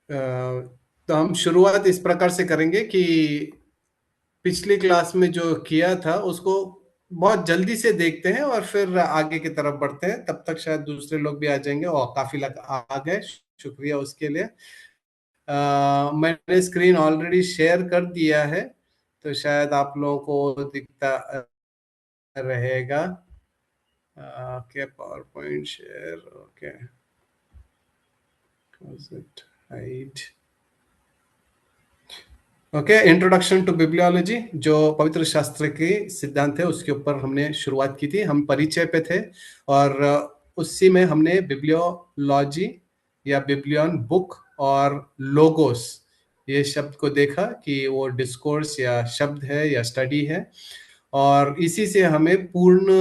तो हम शुरुआत इस प्रकार से करेंगे कि पिछली क्लास में जो किया था उसको बहुत जल्दी से देखते हैं और फिर आगे की तरफ बढ़ते हैं। तब तक शायद दूसरे लोग भी आ जाएंगे और काफी लोग आ गए, शुक्रिया उसके लिए। मैंने स्क्रीन ऑलरेडी शेयर कर दिया है, तो शायद आप लोगों को दिखता रहेगा। Okay, power point share, okay, hide. Okay, introduction to bibliology, जो पवित्र शास्त्र के सिद्धांत है उसके ऊपर हमने शुरुआत की थी। हम परिचय पे थे और उसी में हमने बिब्लियोलॉजी या बिब्लियन बुक और लोगोस ये शब्द को देखा कि वो डिस्कोर्स या शब्द है या स्टडी है, और इसी से हमें पूर्ण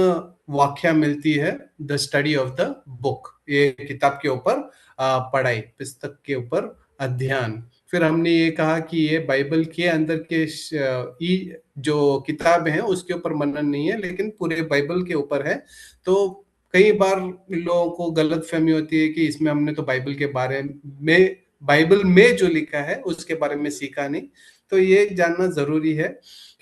व्याख्या मिलती है, the study of the book, ये किताब के ऊपर पढ़ाई, पुस्तक के ऊपर अध्ययन। फिर हमने ये कहा कि ये बाइबल के अंदर के जो किताब है उसके ऊपर मनन नहीं है, लेकिन पूरे बाइबल के ऊपर है। तो कई बार लोगों को गलत फहमी होती है कि इसमें हमने तो बाइबल के बारे में, बाइबल में जो लिखा है उसके बारे में सीखा नहीं। तो ये जानना जरूरी है,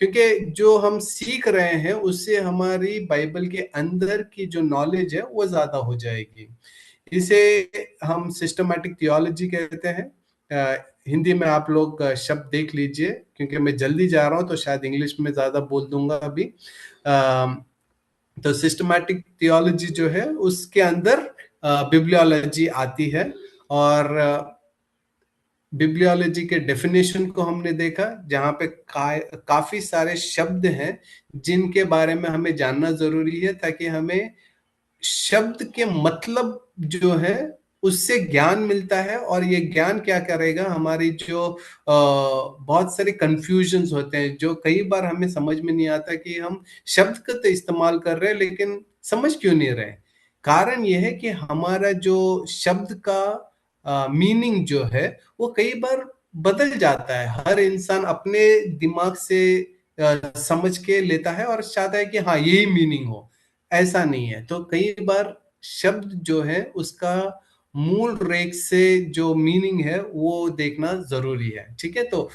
क्योंकि जो हम सीख रहे हैं उससे हमारी बाइबल के अंदर की जो नॉलेज है वो ज्यादा हो जाएगी। इसे हम सिस्टमैटिक थियोलॉजी कहते हैं। हिंदी में आप लोग शब्द देख लीजिए, क्योंकि मैं जल्दी जा रहा हूं तो शायद इंग्लिश में ज्यादा बोल दूंगा अभी। तो सिस्टमैटिक थियोलॉजी जो है उसके अंदर बिब्लियोलॉजी आती है, और बिब्लियोलॉजी के डेफिनेशन को हमने देखा, जहां पे काफी सारे शब्द हैं जिनके बारे में हमें जानना जरूरी है, ताकि हमें शब्द के मतलब जो है उससे ज्ञान मिलता है। और ये ज्ञान क्या करेगा, हमारी जो बहुत सारे कंफ्यूजन्स होते हैं, जो कई बार हमें समझ में नहीं आता कि हम शब्द का तो इस्तेमाल कर रहे हैं लेकिन समझ क्यों नहीं रहे। कारण यह है कि हमारा जो शब्द का मीनिंग जो है वो कई बार बदल जाता है। हर इंसान अपने दिमाग से समझ के लेता है और चाहता है कि हाँ यही मीनिंग हो, ऐसा नहीं है। तो कई बार शब्द जो है उसका मूल रेख से जो मीनिंग है वो देखना जरूरी है। ठीक है, तो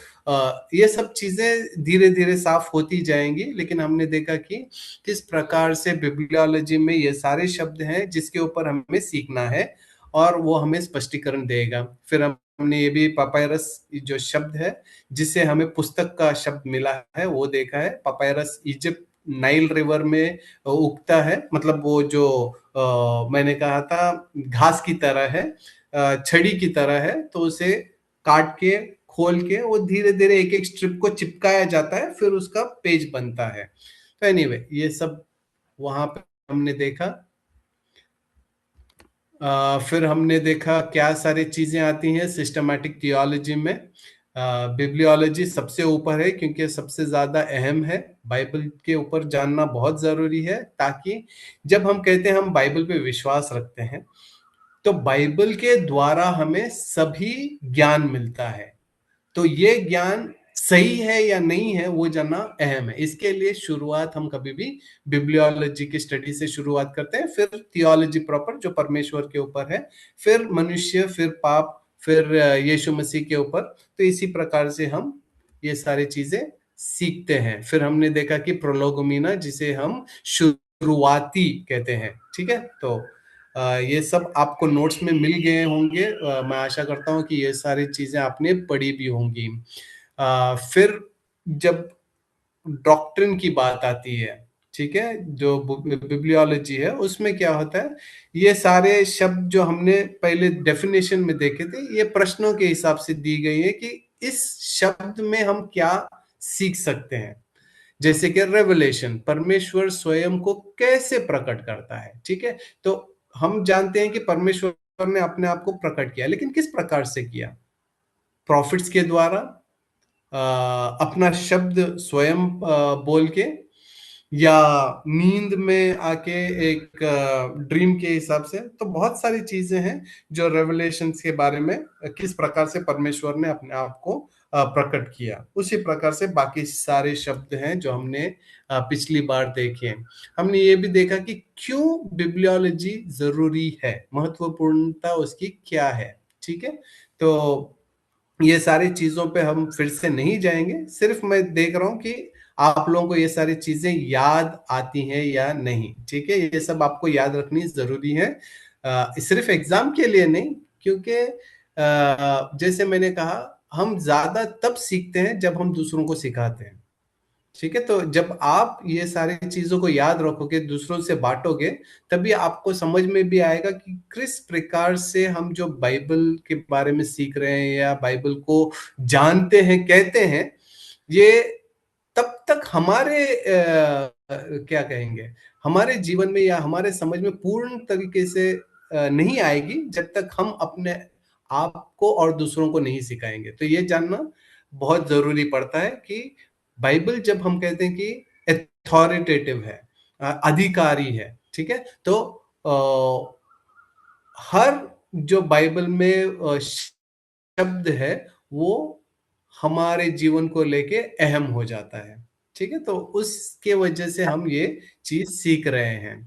ये सब चीजें धीरे धीरे साफ होती जाएंगी, लेकिन हमने देखा कि किस प्रकार से बिब्लियोलॉजी में ये सारे शब्द हैं जिसके ऊपर हमें सीखना है और वो हमें स्पष्टीकरण देगा। फिर हमने ये भी पापायरस जो शब्द है जिसे हमें पुस्तक का शब्द मिला है वो देखा है। पापायरस इजिप्ट नाइल रिवर में उगता है, मतलब वो जो मैंने कहा था घास की तरह है, छड़ी की तरह है, तो उसे काट के खोल के वो धीरे धीरे एक एक स्ट्रिप को चिपकाया जाता है, फिर उसका पेज बनता है। तो एनीवे ये सब वहां पे हमने देखा। फिर हमने देखा क्या सारी चीजें आती हैं सिस्टमैटिक थियोलॉजी में। बिब्लियोलॉजी सबसे ऊपर है क्योंकि सबसे ज्यादा अहम है। बाइबल के ऊपर जानना बहुत जरूरी है, ताकि जब हम कहते हैं हम बाइबल पे विश्वास रखते हैं, तो बाइबल के द्वारा हमें सभी ज्ञान मिलता है। तो ये ज्ञान सही है या नहीं है वो जानना अहम है। इसके लिए शुरुआत हम कभी भी बिब्लियोलॉजी की स्टडी से शुरुआत करते हैं, फिर थियोलॉजी प्रॉपर जो परमेश्वर के ऊपर है, फिर मनुष्य, फिर पाप, फिर यीशु मसीह के ऊपर। तो इसी प्रकार से हम ये सारी चीजें सीखते हैं। फिर हमने देखा कि प्रोलोगोमीना, जिसे हम शुरुआती कहते हैं। ठीक है, तो ये सब आपको नोट्स में मिल गए होंगे। मैं आशा करता हूँ कि ये सारी चीजें आपने पढ़ी भी होंगी। फिर जब डॉक्ट्रिन की बात आती है, ठीक है, जो बिब्लियोलॉजी है उसमें क्या होता है, ये सारे शब्द जो हमने पहले डेफिनेशन में देखे थे, ये प्रश्नों के हिसाब से दी गई है कि इस शब्द में हम क्या सीख सकते हैं। जैसे कि रेवलेशन, परमेश्वर स्वयं को कैसे प्रकट करता है। ठीक है, तो हम जानते हैं कि परमेश्वर ने अपने आप को प्रकट किया, लेकिन किस प्रकार से किया? प्रॉफिट्स के द्वारा, अपना शब्द स्वयं बोल के, या नींद में आके एक ड्रीम के हिसाब से। तो बहुत सारी चीजें हैं जो रेवलेशंस के बारे में किस प्रकार से परमेश्वर ने अपने आप को प्रकट किया। उसी प्रकार से बाकी सारे शब्द हैं जो हमने पिछली बार देखे। हमने ये भी देखा कि क्यों बिब्लियोलॉजी ज़रूरी है, महत्वपूर्णता उसकी क्या है, ठीक है? तो ये सारी चीज़ों पे हम फिर से नहीं जाएँगे, सिर्फ़ मैं देख रहा हूँ कि आप लोगों को ये सारी चीज़ें याद आती हैं या नहीं, ठीक है? ये सब आपको याद रखनी ज़रूरी है। सिर्फ़ एग्ज़ाम के लिए नहीं, क्योंकि जैसे मैंने कहा, हम ज़्यादा तब सीखते हैं जब हम दूसरों को सिखाते हैं। ठीक है, तो जब आप ये सारी चीज़ों को याद रखोगे, दूसरों से बाँटोगे, तभी आपको समझ में भी आएगा कि किस प्रकार से हम जो बाइबल के बारे में सीख रहे हैं या बाइबल को जानते हैं, कहते हैं, ये तब तक हमारे क्या कहेंगे, हमारे जीवन में या हमारे समझ में पूर्ण तरीके से नहीं आएगी, जब तक हम अपने आप को और दूसरों को नहीं सिखाएँगे। तो ये जानना बहुत ज़रूरी पड़ता है कि बाइबल जब हम कहते हैं कि अथॉरिटेटिव है, अधिकारी है, ठीक है? तो अ, हर जो बाइबल में शब्द है, वो हमारे जीवन को लेके अहम हो जाता है, ठीक है? तो उसके वजह से हम ये चीज़ सीख रहे हैं।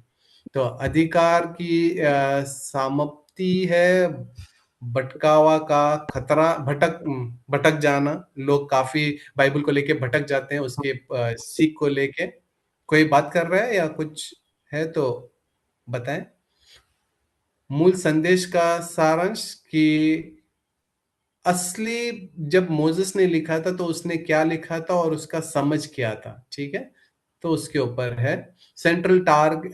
तो अधिकार की समाप्ति है, भटकावा का खतरा, भटक जाना। लोग काफ़ी बाइबल को लेके भटक जाते हैं, उसके सीख को लेके। कोई बात कर रहा है या कुछ है तो बताएँ? मूल संदेश का सारांश कि असली जब मोसेस ने लिखा था तो उसने क्या लिखा था और उसका समझ क्या था, ठीक है? तो उसके ऊपर है। सेंट्रल टार्ग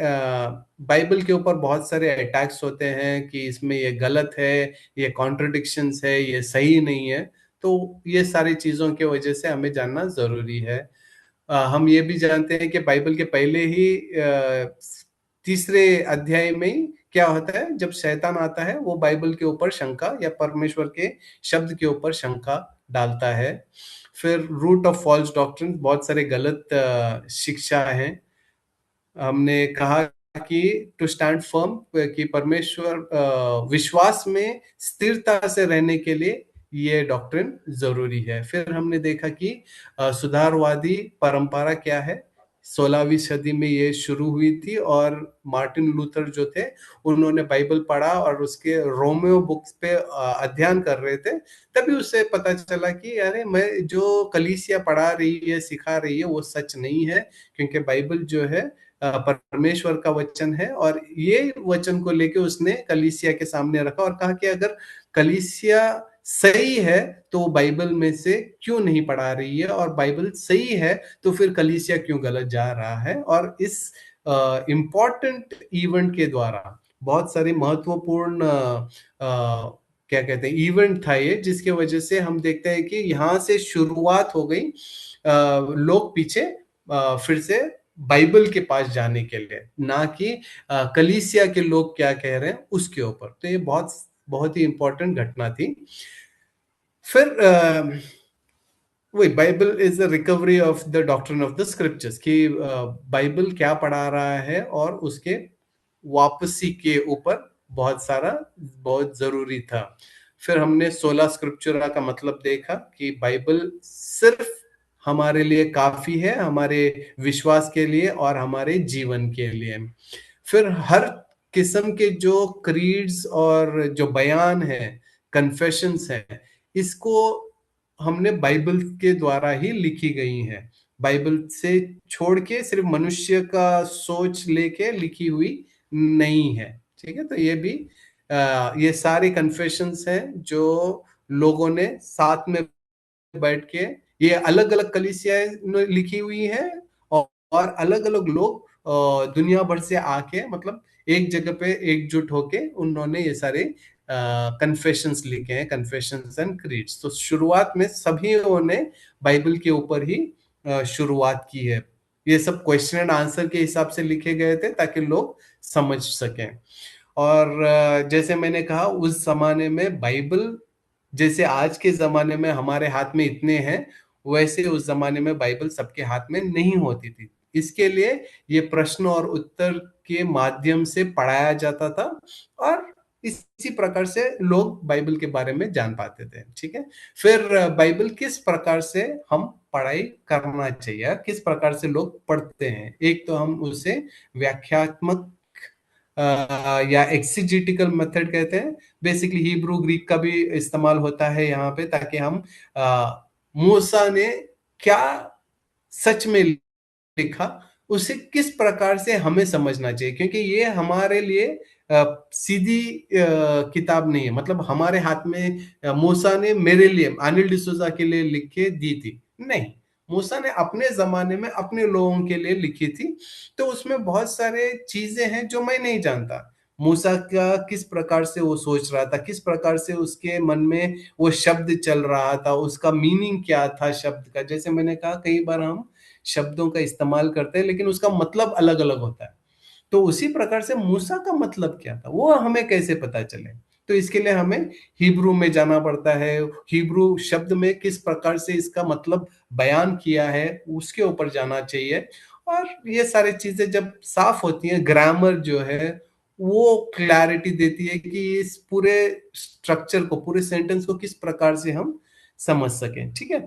बाइबल के ऊपर बहुत सारे अटैक्स होते हैं कि इसमें ये गलत है, ये कॉन्ट्रडिक्शंस है, ये सही नहीं है। तो ये सारी चीज़ों की वजह से हमें जानना ज़रूरी है। हम ये भी जानते हैं कि बाइबल के पहले ही तीसरे अध्याय में ही क्या होता है, जब शैतान आता है वो बाइबल के ऊपर शंका या परमेश्वर के शब्द के ऊपर शंका डालता है। फिर रूट ऑफ फॉल्स डॉक्ट्रिन, बहुत सारे गलत शिक्षा हैं। हमने कहा कि टू स्टैंड फर्म, कि परमेश्वर विश्वास में स्थिरता से रहने के लिए ये डॉक्ट्रिन जरूरी है। फिर हमने देखा कि सुधारवादी परंपरा क्या है। 16वीं सदी में ये शुरू हुई थी और मार्टिन लूथर जो थे, उन्होंने बाइबल पढ़ा और उसके रोमियो बुक्स पे अध्ययन कर रहे थे। तभी उसे पता चला कि अरे, मैं जो कलीसिया पढ़ा रही है, सिखा रही है, वो सच नहीं है, क्योंकि बाइबल जो है परमेश्वर का वचन है। और ये वचन को लेके उसने कलीसिया के सामने रखा और कहा कि अगर कलीसिया सही है तो बाइबल में से क्यों नहीं पढ़ा रही है, और बाइबल सही है तो फिर कलीसिया क्यों गलत जा रहा है। और इस इम्पोर्टेंट इवेंट के द्वारा बहुत सारी महत्वपूर्ण क्या कहते हैं, इवेंट था ये, जिसके वजह से हम देखते हैं कि यहाँ से शुरुआत हो गई लोग पीछे फिर से बाइबल के पास जाने के लिए, ना कि कलीसिया के लोग क्या कह रहे हैं उसके ऊपर। तो ये बहुत बहुत ही इंपॉर्टेंट घटना थी। फिर वही Bible is the recovery of the doctrine of the scriptures, कि बाइबल क्या पढ़ा रहा है और उसके वापसी के ऊपर बहुत सारा बहुत जरूरी था। फिर हमने 16 स्क्रिप्चर का मतलब देखा कि बाइबल सिर्फ हमारे लिए काफी है, हमारे विश्वास के लिए और हमारे जीवन के लिए। फिर हर किस्म के जो क्रीड्स और जो बयान है, कन्फेशंस है, इसको हमने बाइबल के द्वारा ही लिखी गई हैं। बाइबल से छोड़ के सिर्फ मनुष्य का सोच लेके लिखी हुई नहीं है, ठीक है? तो ये भी ये सारे कन्फेशंस हैं जो लोगों ने साथ में बैठ के, ये अलग-अलग कलीसियाएँ ने लिखी हुई हैं, और अलग-अलग लोग दुनिया भर से आके, मतलब एक जगह पे एकजुट होके उन्होंने ये सारे कन्फेशंस लिखे हैं, कन्फेशंस एंड क्रीड्स। तो शुरुआत में सभी ने बाइबल के ऊपर ही शुरुआत की है। ये सब क्वेश्चन एंड आंसर के हिसाब से लिखे गए थे ताकि लोग समझ सकें। और जैसे मैंने कहा, उस जमाने में बाइबल जैसे आज के ज़माने में हमारे हाथ में इतने हैं, वैसे उस ज़माने में बाइबल सबके हाथ में नहीं होती थी। इसके लिए ये प्रश्न और उत्तर के माध्यम से पढ़ाया जाता था, और इसी प्रकार से लोग बाइबल के बारे में जान पाते थे, ठीक है। फिर बाइबल किस प्रकार से हम पढ़ाई करना चाहिए, किस प्रकार से लोग पढ़ते हैं। एक तो हम उसे व्याख्यात्मक या एक्सिजेटिकल मेथड कहते हैं। बेसिकली हिब्रू ग्रीक का भी इस्तेमाल होता है यहाँ पे, ताकि हम मूसा ने क्या सच में लिखा, उसे किस प्रकार से हमें समझना चाहिए, क्योंकि ये हमारे लिए सीधी किताब नहीं है। मतलब हमारे हाथ में मूसा ने मेरे लिए, अनिल डिसूजा के लिए लिख के दी थी, नहीं। मूसा ने अपने जमाने में अपने लोगों के लिए लिखी थी। तो उसमें बहुत सारे चीजें हैं जो मैं नहीं जानता। मूसा का किस प्रकार से वो सोच रहा था, किस प्रकार से उसके मन में वो शब्द चल रहा था, उसका मीनिंग क्या था शब्द का। जैसे मैंने कहा, कई बार हम शब्दों का इस्तेमाल करते हैं लेकिन उसका मतलब अलग अलग होता है। तो उसी प्रकार से मूसा का मतलब क्या था वो हमें कैसे पता चले। तो इसके लिए हमें हिब्रू में जाना पड़ता है। हिब्रू शब्द में किस प्रकार से इसका मतलब बयान किया है उसके ऊपर जाना चाहिए। और ये सारी चीजें जब साफ होती हैं, ग्रामर जो है वो क्लैरिटी देती है कि इस पूरे स्ट्रक्चर को, पूरे सेंटेंस को किस प्रकार से हम समझ सकें, ठीक है।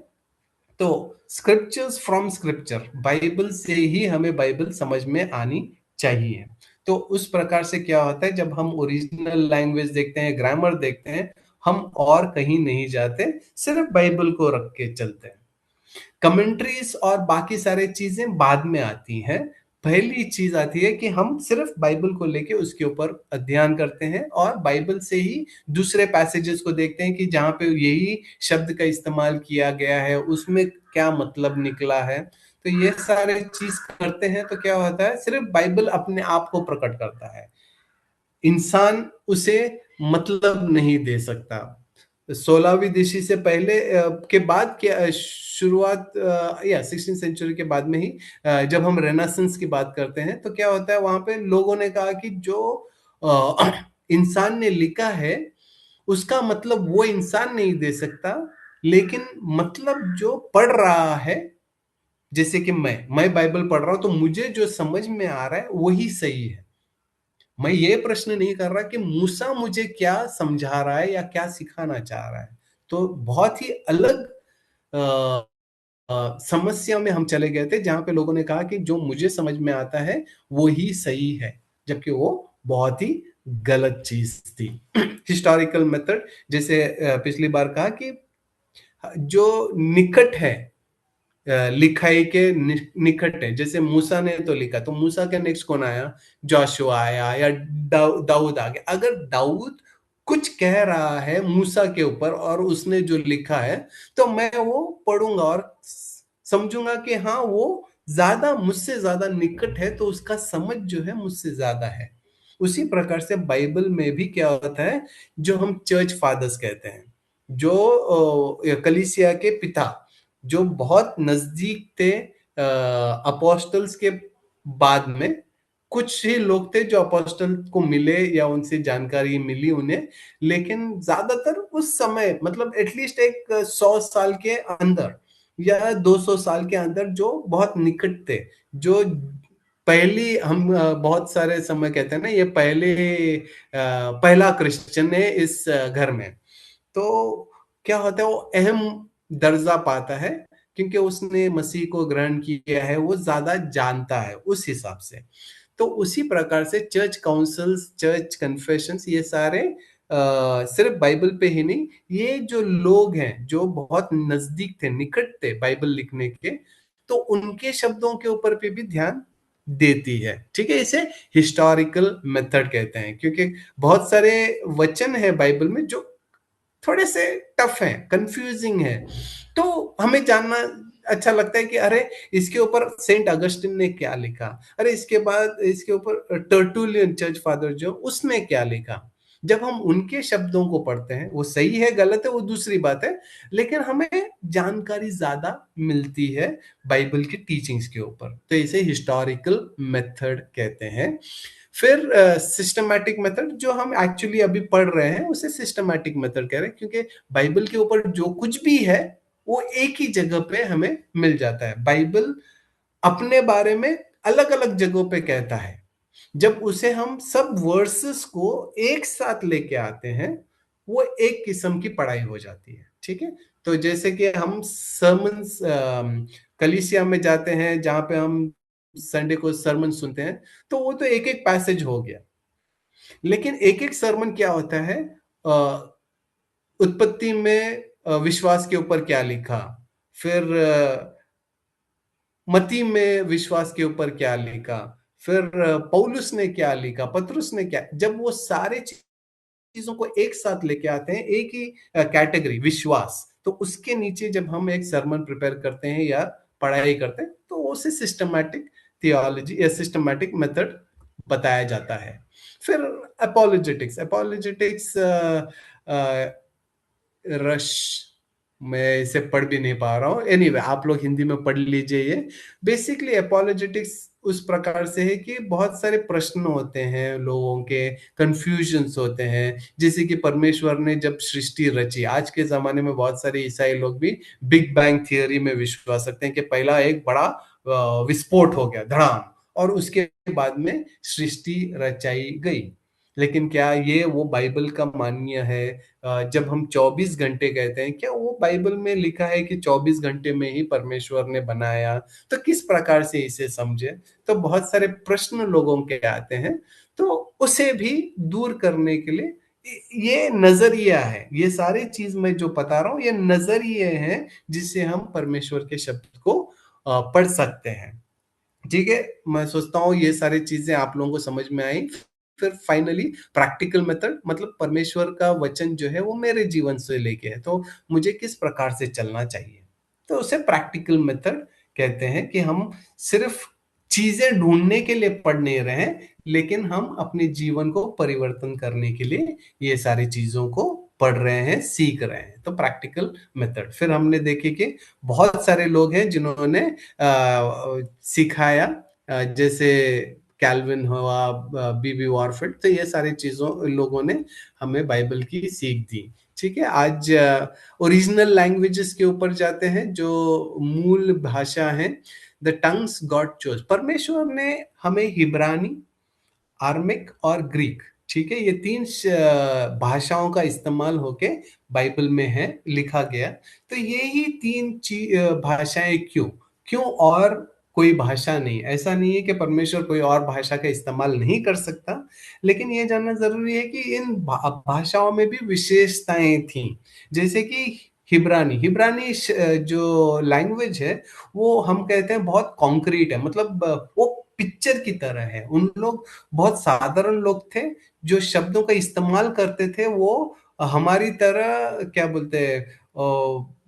तो स्क्रिप्चर्स फ्रॉम स्क्रिप्चर, बाइबल से ही हमें बाइबल समझ में आनी चाहिए। तो उस प्रकार से क्या होता है, जब हम ओरिजिनल लैंग्वेज देखते हैं, ग्रामर देखते हैं, हम और कहीं नहीं जाते, सिर्फ बाइबल को रख के चलते हैं। कमेंट्रीज और बाकी सारे चीजें बाद में आती हैं। पहली चीज आती है कि हम सिर्फ बाइबल को लेके उसके ऊपर अध्ययन करते हैं और बाइबल से ही दूसरे पैसेजेस को देखते हैं कि जहां पे यही शब्द का इस्तेमाल किया गया है उसमें क्या मतलब निकला है। तो ये सारे चीज करते हैं तो क्या होता है, सिर्फ बाइबल अपने आप को प्रकट करता है, इंसान उसे मतलब नहीं दे सकता। 16वीं देशी से पहले के बाद के शुरुआत या 16 सेंचुरी के बाद में ही जब हम रेनेसांस की बात करते हैं तो क्या होता है, वहां पे लोगों ने कहा कि जो इंसान ने लिखा है उसका मतलब वो इंसान नहीं दे सकता, लेकिन मतलब जो पढ़ रहा है, जैसे कि मैं बाइबल पढ़ रहा हूं तो मुझे जो समझ में आ रहा है वही सही है। मैं ये प्रश्न नहीं कर रहा कि मूसा मुझे क्या समझा रहा है या क्या सिखाना चाह रहा है। तो बहुत ही अलग अ, समस्या में हम चले गए थे, जहां पे लोगों ने कहा कि जो मुझे समझ में आता है वो ही सही है, जबकि वो बहुत ही गलत चीज थी। हिस्टोरिकल मेथड, जैसे पिछली बार कहा कि जो निकट है, लिखाई के निकट है। जैसे मूसा ने तो लिखा, तो मूसा के नेक्स्ट कौन आया, जोशुआ आया या दाऊद आ गया। अगर दाऊद कुछ कह रहा है मूसा के ऊपर और उसने जो लिखा है, तो मैं वो पढ़ूंगा और समझूंगा कि हाँ वो ज्यादा, मुझसे ज्यादा निकट है, तो उसका समझ जो है मुझसे ज्यादा है। उसी प्रकार से बाइबल में भी क्या होता है, जो हम चर्च फादर्स कहते हैं, जो कलीसिया के पिता, जो बहुत नजदीक थे अपोस्टल्स के, बाद में कुछ ही लोग थे जो अपोस्टल को मिले या उनसे जानकारी मिली उन्हें, लेकिन ज्यादातर उस समय, मतलब एटलीस्ट एक 100 साल के अंदर या 200 साल के अंदर, जो बहुत निकट थे, जो पहली, हम बहुत सारे समय कहते हैं ना, ये पहला क्रिश्चियन है इस घर में। तो क्या होता है, वो अहम दर्जा पाता है क्योंकि उसने मसीह को ग्रहण किया है, वो ज्यादा जानता है उस हिसाब से। तो उसी प्रकार से चर्च काउंसिल्स, चर्च कन्फेशंस, ये सारे सिर्फ बाइबल पे ही नहीं, ये जो लोग हैं जो बहुत नजदीक थे, निकट थे बाइबल लिखने के, तो उनके शब्दों के ऊपर पे भी ध्यान देती है, ठीक है। इसे हिस्टोरिकल मेथड कहते हैं, क्योंकि बहुत सारे वचन है बाइबल में जो थोड़े से टफ है, कंफ्यूजिंग है। तो हमें जानना अच्छा लगता है कि अरे इसके ऊपर सेंट अगस्टिन ने क्या लिखा, अरे इसके बाद इसके ऊपर टर्टुलियन चर्च फादर जो, उसने क्या लिखा। जब हम उनके शब्दों को पढ़ते हैं, वो सही है गलत है वो दूसरी बात है, लेकिन हमें जानकारी ज्यादा मिलती है बाइबल की टीचिंग्स के ऊपर। तो इसे हिस्टोरिकल मेथड कहते हैं। फिर सिस्टमैटिक मेथड, जो हम एक्चुअली अभी पढ़ रहे हैं उसे सिस्टमैटिक मेथड कह रहे हैं, क्योंकि बाइबल के ऊपर जो कुछ भी है वो एक ही जगह पे हमें मिल जाता है। बाइबल अपने बारे में अलग अलग जगहों पे कहता है, जब उसे हम सब वर्सेस को एक साथ लेके आते हैं, वो एक किस्म की पढ़ाई हो जाती है, ठीक है? तो जैसे कि हम सर्मन्स कलीसिया में जाते हैं, जहाँ पे हम संडे को सरमन सुनते हैं, तो वो तो एक-एक पैसेज हो गया। लेकिन एक-एक सरमन क्या होता है, अ, उत्पत्ति में विश्वास के ऊपर क्या लिखा, फिर मत्ती में विश्वास के ऊपर क्या लिखा, फिर पौलुस ने क्या लिखा, पतरुस ने क्या, जब वो सारे चीजों को एक साथ लेके आते हैं, एक ही कैटेगरी विश्वास, तो उसके नीचे जब हम एक सरमन प्रिपेयर करते हैं या पढ़ाई करते हैं, तो उसे सिस्टमैटिक थियोलॉजी या सिस्टमैटिक मेथड बताया जाता है। फिर अपोलोजेटिक्स, अपोलोजेटिक्स रश, मैं इसे पढ़ भी नहीं पा रहा हूँ, एनीवे आप लोग हिंदी में पढ़ लीजिए। ये बेसिकली अपोलोजेटिक्स उस प्रकार से है कि बहुत सारे प्रश्न होते हैं लोगों के, कंफ्यूजन्स होते हैं, जैसे कि परमेश्वर ने जब सृष्टि रची, आज के जमाने में बहुत सारे ईसाई लोग भी बिग बैंग थियरी में विश्वास रखते हैं कि पहला एक बड़ा विस्फोट हो गया, धड़ाम, और उसके बाद में सृष्टि रचाई गई। लेकिन क्या ये वो बाइबल का मान्य है? जब हम 24 घंटे कहते हैं, क्या वो बाइबल में लिखा है कि 24 घंटे में ही परमेश्वर ने बनाया? तो किस प्रकार से इसे समझे? तो बहुत सारे प्रश्न लोगों के आते हैं, तो उसे भी दूर करने के लिए ये नजरिया है, ये सारी चीज मैं जो बता रहा हूँ ये नजरिए हैं, जिससे हम परमेश्वर के शब्द को पढ़ सकते हैं। ठीक है, मैं सोचता हूँ ये सारी चीजें आप लोगों को समझ में आई। फिर फाइनली प्रैक्टिकल मेथड, मतलब परमेश्वर का वचन जो है वो मेरे जीवन से लेके है, तो मुझे किस प्रकार से चलना चाहिए, तो उसे प्रैक्टिकल मेथड कहते हैं। कि हम सिर्फ चीजें ढूंढने के लिए पढ़ नहीं रहे हैं, लेकिन हम अपने जीवन को परिवर्तन करने के लिए ये सारी चीजों को पढ़ रहे हैं, सीख रहे हैं, तो प्रैक्टिकल मेथड। फिर हमने देखे कि बहुत सारे लोग हैं जिन्होंने सिखाया, जैसे कैल्विन हुआ, बीबी वॉरफिट, तो ये सारी चीजों लोगों ने हमें बाइबल की सीख दी। ठीक है, आज ओरिजिनल लैंग्वेजेस के ऊपर जाते हैं, जो मूल भाषा है, द टंग्स गॉड चोज। परमेश्वर ने हमें हिब्रानी, आर्मिक और ग्रीक, ठीक है, ये तीन भाषाओं का इस्तेमाल होके बाइबल में है लिखा गया। तो ये ही तीन भाषाएं क्यों, क्यों और कोई भाषा नहीं? ऐसा नहीं है कि परमेश्वर कोई और भाषा का इस्तेमाल नहीं कर सकता, लेकिन ये जानना जरूरी है कि इन भाषाओं में भी विशेषताएं थी। जैसे कि हिब्रानी, हिब्रानी जो लैंग्वेज है, वो हम कहते हैं बहुत कॉन्क्रीट है, मतलब वो पिक्चर की तरह है। उन लोग बहुत साधारण लोग थे, जो शब्दों का इस्तेमाल करते थे, वो हमारी तरह क्या बोलते हैं,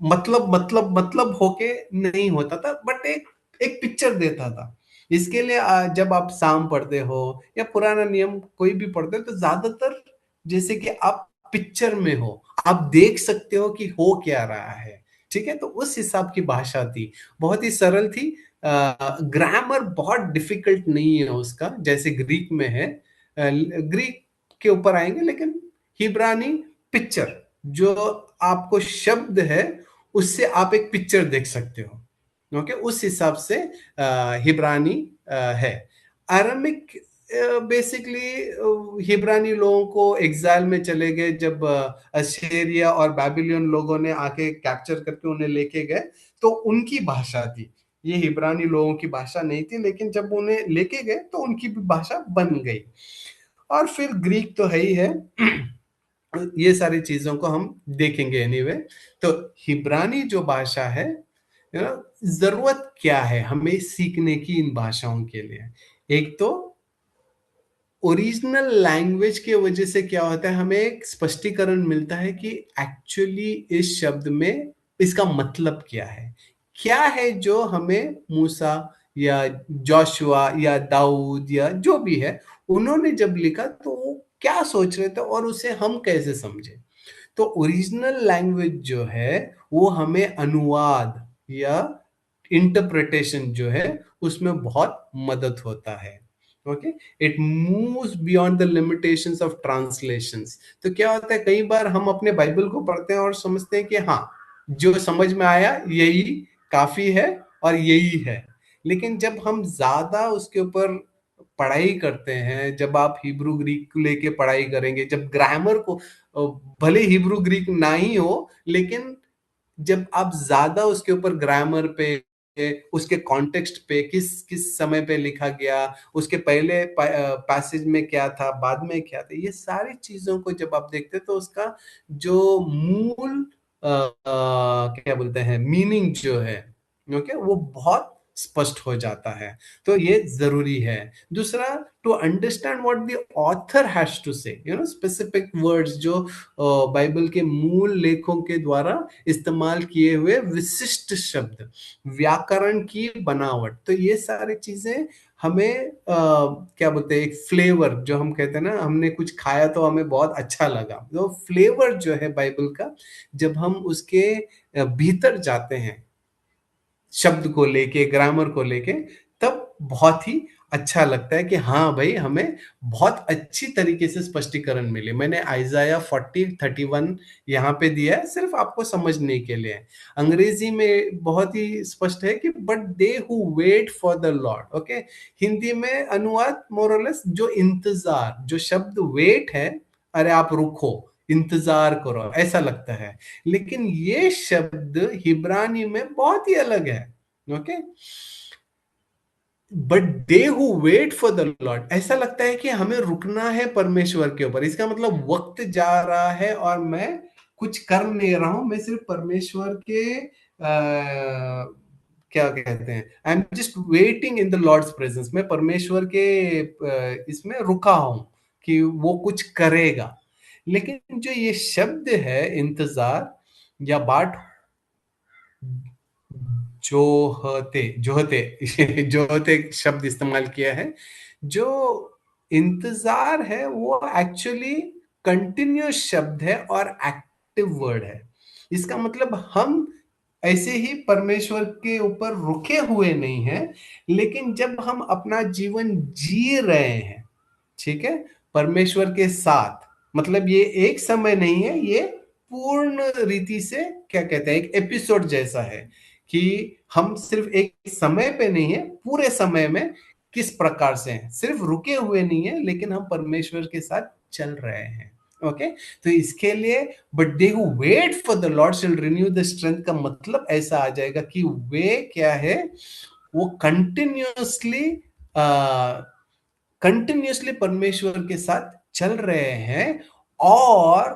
मतलब होके नहीं होता था, बट एक एक पिक्चर देता था। इसके लिए जब आप साम पढ़ते हो या पुराना नियम कोई भी पढ़ते हो, तो ज्यादातर जैसे कि आप पिक्चर में हो, आप देख सकते हो कि हो क्या रहा है। ठीक है, तो उस हिसाब की भाषा थी, बहुत ही सरल थी। ग्रामर बहुत डिफिकल्ट नहीं है उसका, जैसे ग्रीक में है। ग्रीक के ऊपर आएंगे, लेकिन हिब्रानी पिक्चर, जो आपको शब्द है उससे आप एक पिक्चर देख सकते हो। ओके, उस हिसाब से हिब्रानी है। अरामिक बेसिकली हिब्रानी लोगों को एग्जाइल में चले गए, जब असीरिया और बैबिलोन लोगों ने आके कैप्चर करके उन्हें लेके गए, तो उनकी भाषा थी। ये हिब्रानी लोगों की भाषा नहीं थी, लेकिन जब उन्हें लेके गए तो उनकी भी भाषा बन गई। और फिर ग्रीक तो है ही है। ये सारी चीजों को हम देखेंगे एनीवे। तो हिब्रानी जो भाषा है, जरूरत क्या है हमें सीखने की इन भाषाओं के लिए? एक तो ओरिजिनल लैंग्वेज की वजह से क्या होता है, हमें एक स्पष्टीकरण मिलता है कि एक्चुअली इस शब्द में इसका मतलब क्या है। क्या है जो हमें मूसा या जोशुआ या दाऊद या जो भी है, उन्होंने जब लिखा तो वो क्या सोच रहे थे और उसे हम कैसे समझे। तो ओरिजिनल लैंग्वेज जो है, वो हमें अनुवाद या इंटरप्रिटेशन जो है उसमें बहुत मदद होता है। Okay, it moves beyond the limitations of translations. तो क्या होता है, कई बार हम अपने बाइबल को पढ़ते हैं और समझते हैं कि हाँ, जो समझ में आया यही काफी है और यही है। लेकिन जब हम ज्यादा उसके ऊपर पढ़ाई करते हैं, जब आप हिब्रू ग्रीक को लेके पढ़ाई करेंगे, जब ग्रामर को भले हिब्रू ग्रीक ना ही हो, लेकिन जब आप ज्यादा उसके ऊपर ग्रामर पे, उसके कॉन्टेक्स्ट पे, किस किस समय पे लिखा गया, उसके पहले पैसेज में क्या था, बाद में क्या था, ये सारी चीजों को जब आप देखते हैं तो उसका जो मूल क्या बोलते हैं मीनिंग जो है, ओके, वो बहुत स्पष्ट हो जाता है। तो ये जरूरी है। दूसरा, to understand what the author has to say, specific words जो बाइबल के मूल लेखों के द्वारा इस्तेमाल किए हुए विशिष्ट शब्द, व्याकरण की बनावट, तो ये सारी चीजें हमें क्या बोलते हैं, एक फ्लेवर जो हम कहते हैं ना, हमने कुछ खाया तो हमें बहुत अच्छा लगा, तो फ्लेवर जो है बाइबल का, जब हम उसके भीतर जाते हैं, शब्द को लेके, ग्रामर को लेके, तब बहुत ही अच्छा लगता है कि हाँ भाई, हमें बहुत अच्छी तरीके से स्पष्टीकरण मिले। मैंने आइजाया 40:31 यहाँ पे दिया है, सिर्फ आपको समझने के लिए। अंग्रेजी में बहुत ही स्पष्ट है कि but they who wait for the Lord, okay. Hindi में अनुवाद मोरलेस, जो इंतजार, जो शब्द वेट है, अरे आप रुको, इंतजार करो, ऐसा लगता है। लेकिन ये शब्द हिब्रानी में बहुत ही अलग है, okay. But they who wait for the Lord, ऐसा लगता है कि हमें रुकना है परमेश्वर के ऊपर। इसका मतलब वक्त जा रहा है और मैं कुछ कर नहीं रहा हूं, मैं सिर्फ परमेश्वर के क्या कहते हैं, I am just waiting in the Lord's presence, मैं परमेश्वर के इसमें रुका हूं कि वो कुछ करेगा। लेकिन जो ये शब्द है इंतजार या बाट, जोहते जोहते जोहते शब्द इस्तेमाल किया है, जो इंतजार है वो एक्चुअली कंटिन्यूस शब्द है और एक्टिव वर्ड है। इसका मतलब हम ऐसे ही परमेश्वर के ऊपर रुके हुए नहीं हैं, लेकिन जब हम अपना जीवन जी रहे हैं, ठीक है, परमेश्वर के साथ, मतलब ये एक समय नहीं है, ये पूर्ण रीति से क्या कहते हैं, एक एपिसोड जैसा है, कि हम सिर्फ एक समय पे नहीं है, पूरे समय में किस प्रकार से हैं, सिर्फ रुके हुए नहीं है, लेकिन हम परमेश्वर के साथ चल रहे हैं, ओके। तो इसके लिए but they who wait for the Lord shall renew the strength का मतलब ऐसा आ जाएगा कि वे क्या है, वो कंटिन्यूसली परमेश्वर के साथ चल रहे हैं, और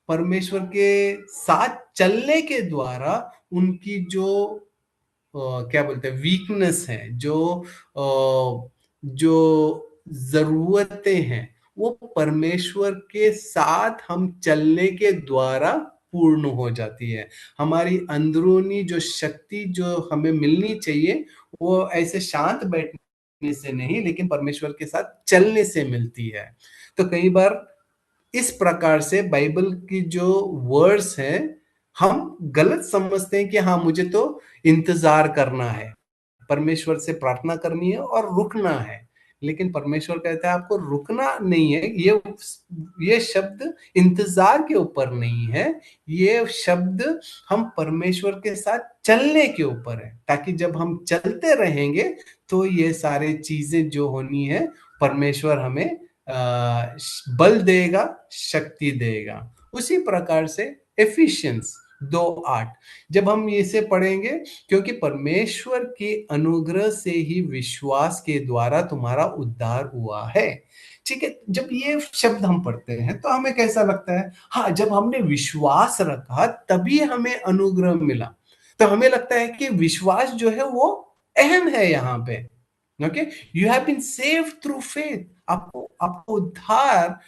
परमेश्वर के साथ चलने के द्वारा उनकी जो क्या बोलते हैं वीकनेस है, जो जरूरतें हैं, वो परमेश्वर के साथ हम चलने के द्वारा पूर्ण हो जाती है। हमारी अंदरूनी जो शक्ति जो हमें मिलनी चाहिए, वो ऐसे शांत बैठने से नहीं, लेकिन परमेश्वर के साथ चलने से मिलती है। तो कई बार इस प्रकार से बाइबल की जो वर्ड्स हैं, हम गलत समझते हैं कि हाँ, मुझे तो इंतजार करना है, परमेश्वर से प्रार्थना करनी है और रुकना है। लेकिन परमेश्वर कहता है आपको रुकना नहीं है। ये शब्द इंतजार के ऊपर नहीं है, ये शब्द हम परमेश्वर के साथ चलने के ऊपर है, ताकि जब हम चलते रहेंगे तो ये सारी चीजें जो होनी है, परमेश्वर हमें बल देगा, शक्ति देगा। उसी प्रकार से एफिशिएंस 2:8 जब हम इसे पढ़ेंगे, क्योंकि परमेश्वर के अनुग्रह से ही विश्वास के द्वारा तुम्हारा उद्धार हुआ है। ठीक है, जब ये शब्द हम पढ़ते हैं तो हमें कैसा लगता है, हाँ, जब हमने विश्वास रखा तभी हमें अनुग्रह मिला। तो हमें लगता है कि विश्वास जो है वो अहम है यहाँ पे, okay. You have been saved through faith, आपको आपको उद्धार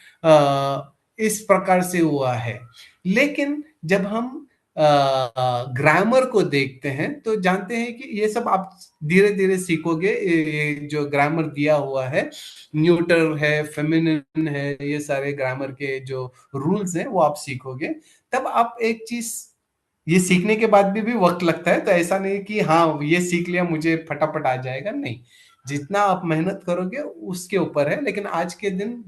इस प्रकार से हुआ है। लेकिन जब हम ग्रामर को देखते हैं तो जानते हैं कि ये सब आप धीरे धीरे सीखोगे। ये जो ग्रामर दिया हुआ है, न्यूटर है, फेमिनिन है, ये सारे ग्रामर के जो रूल्स हैं वो आप सीखोगे। तब आप एक चीज, ये सीखने के बाद भी वक्त लगता है, तो ऐसा नहीं कि हाँ ये सीख लिया मुझे फटाफट आ जाएगा, नहीं। जितना आप मेहनत करोगे उसके ऊपर है। लेकिन आज के दिन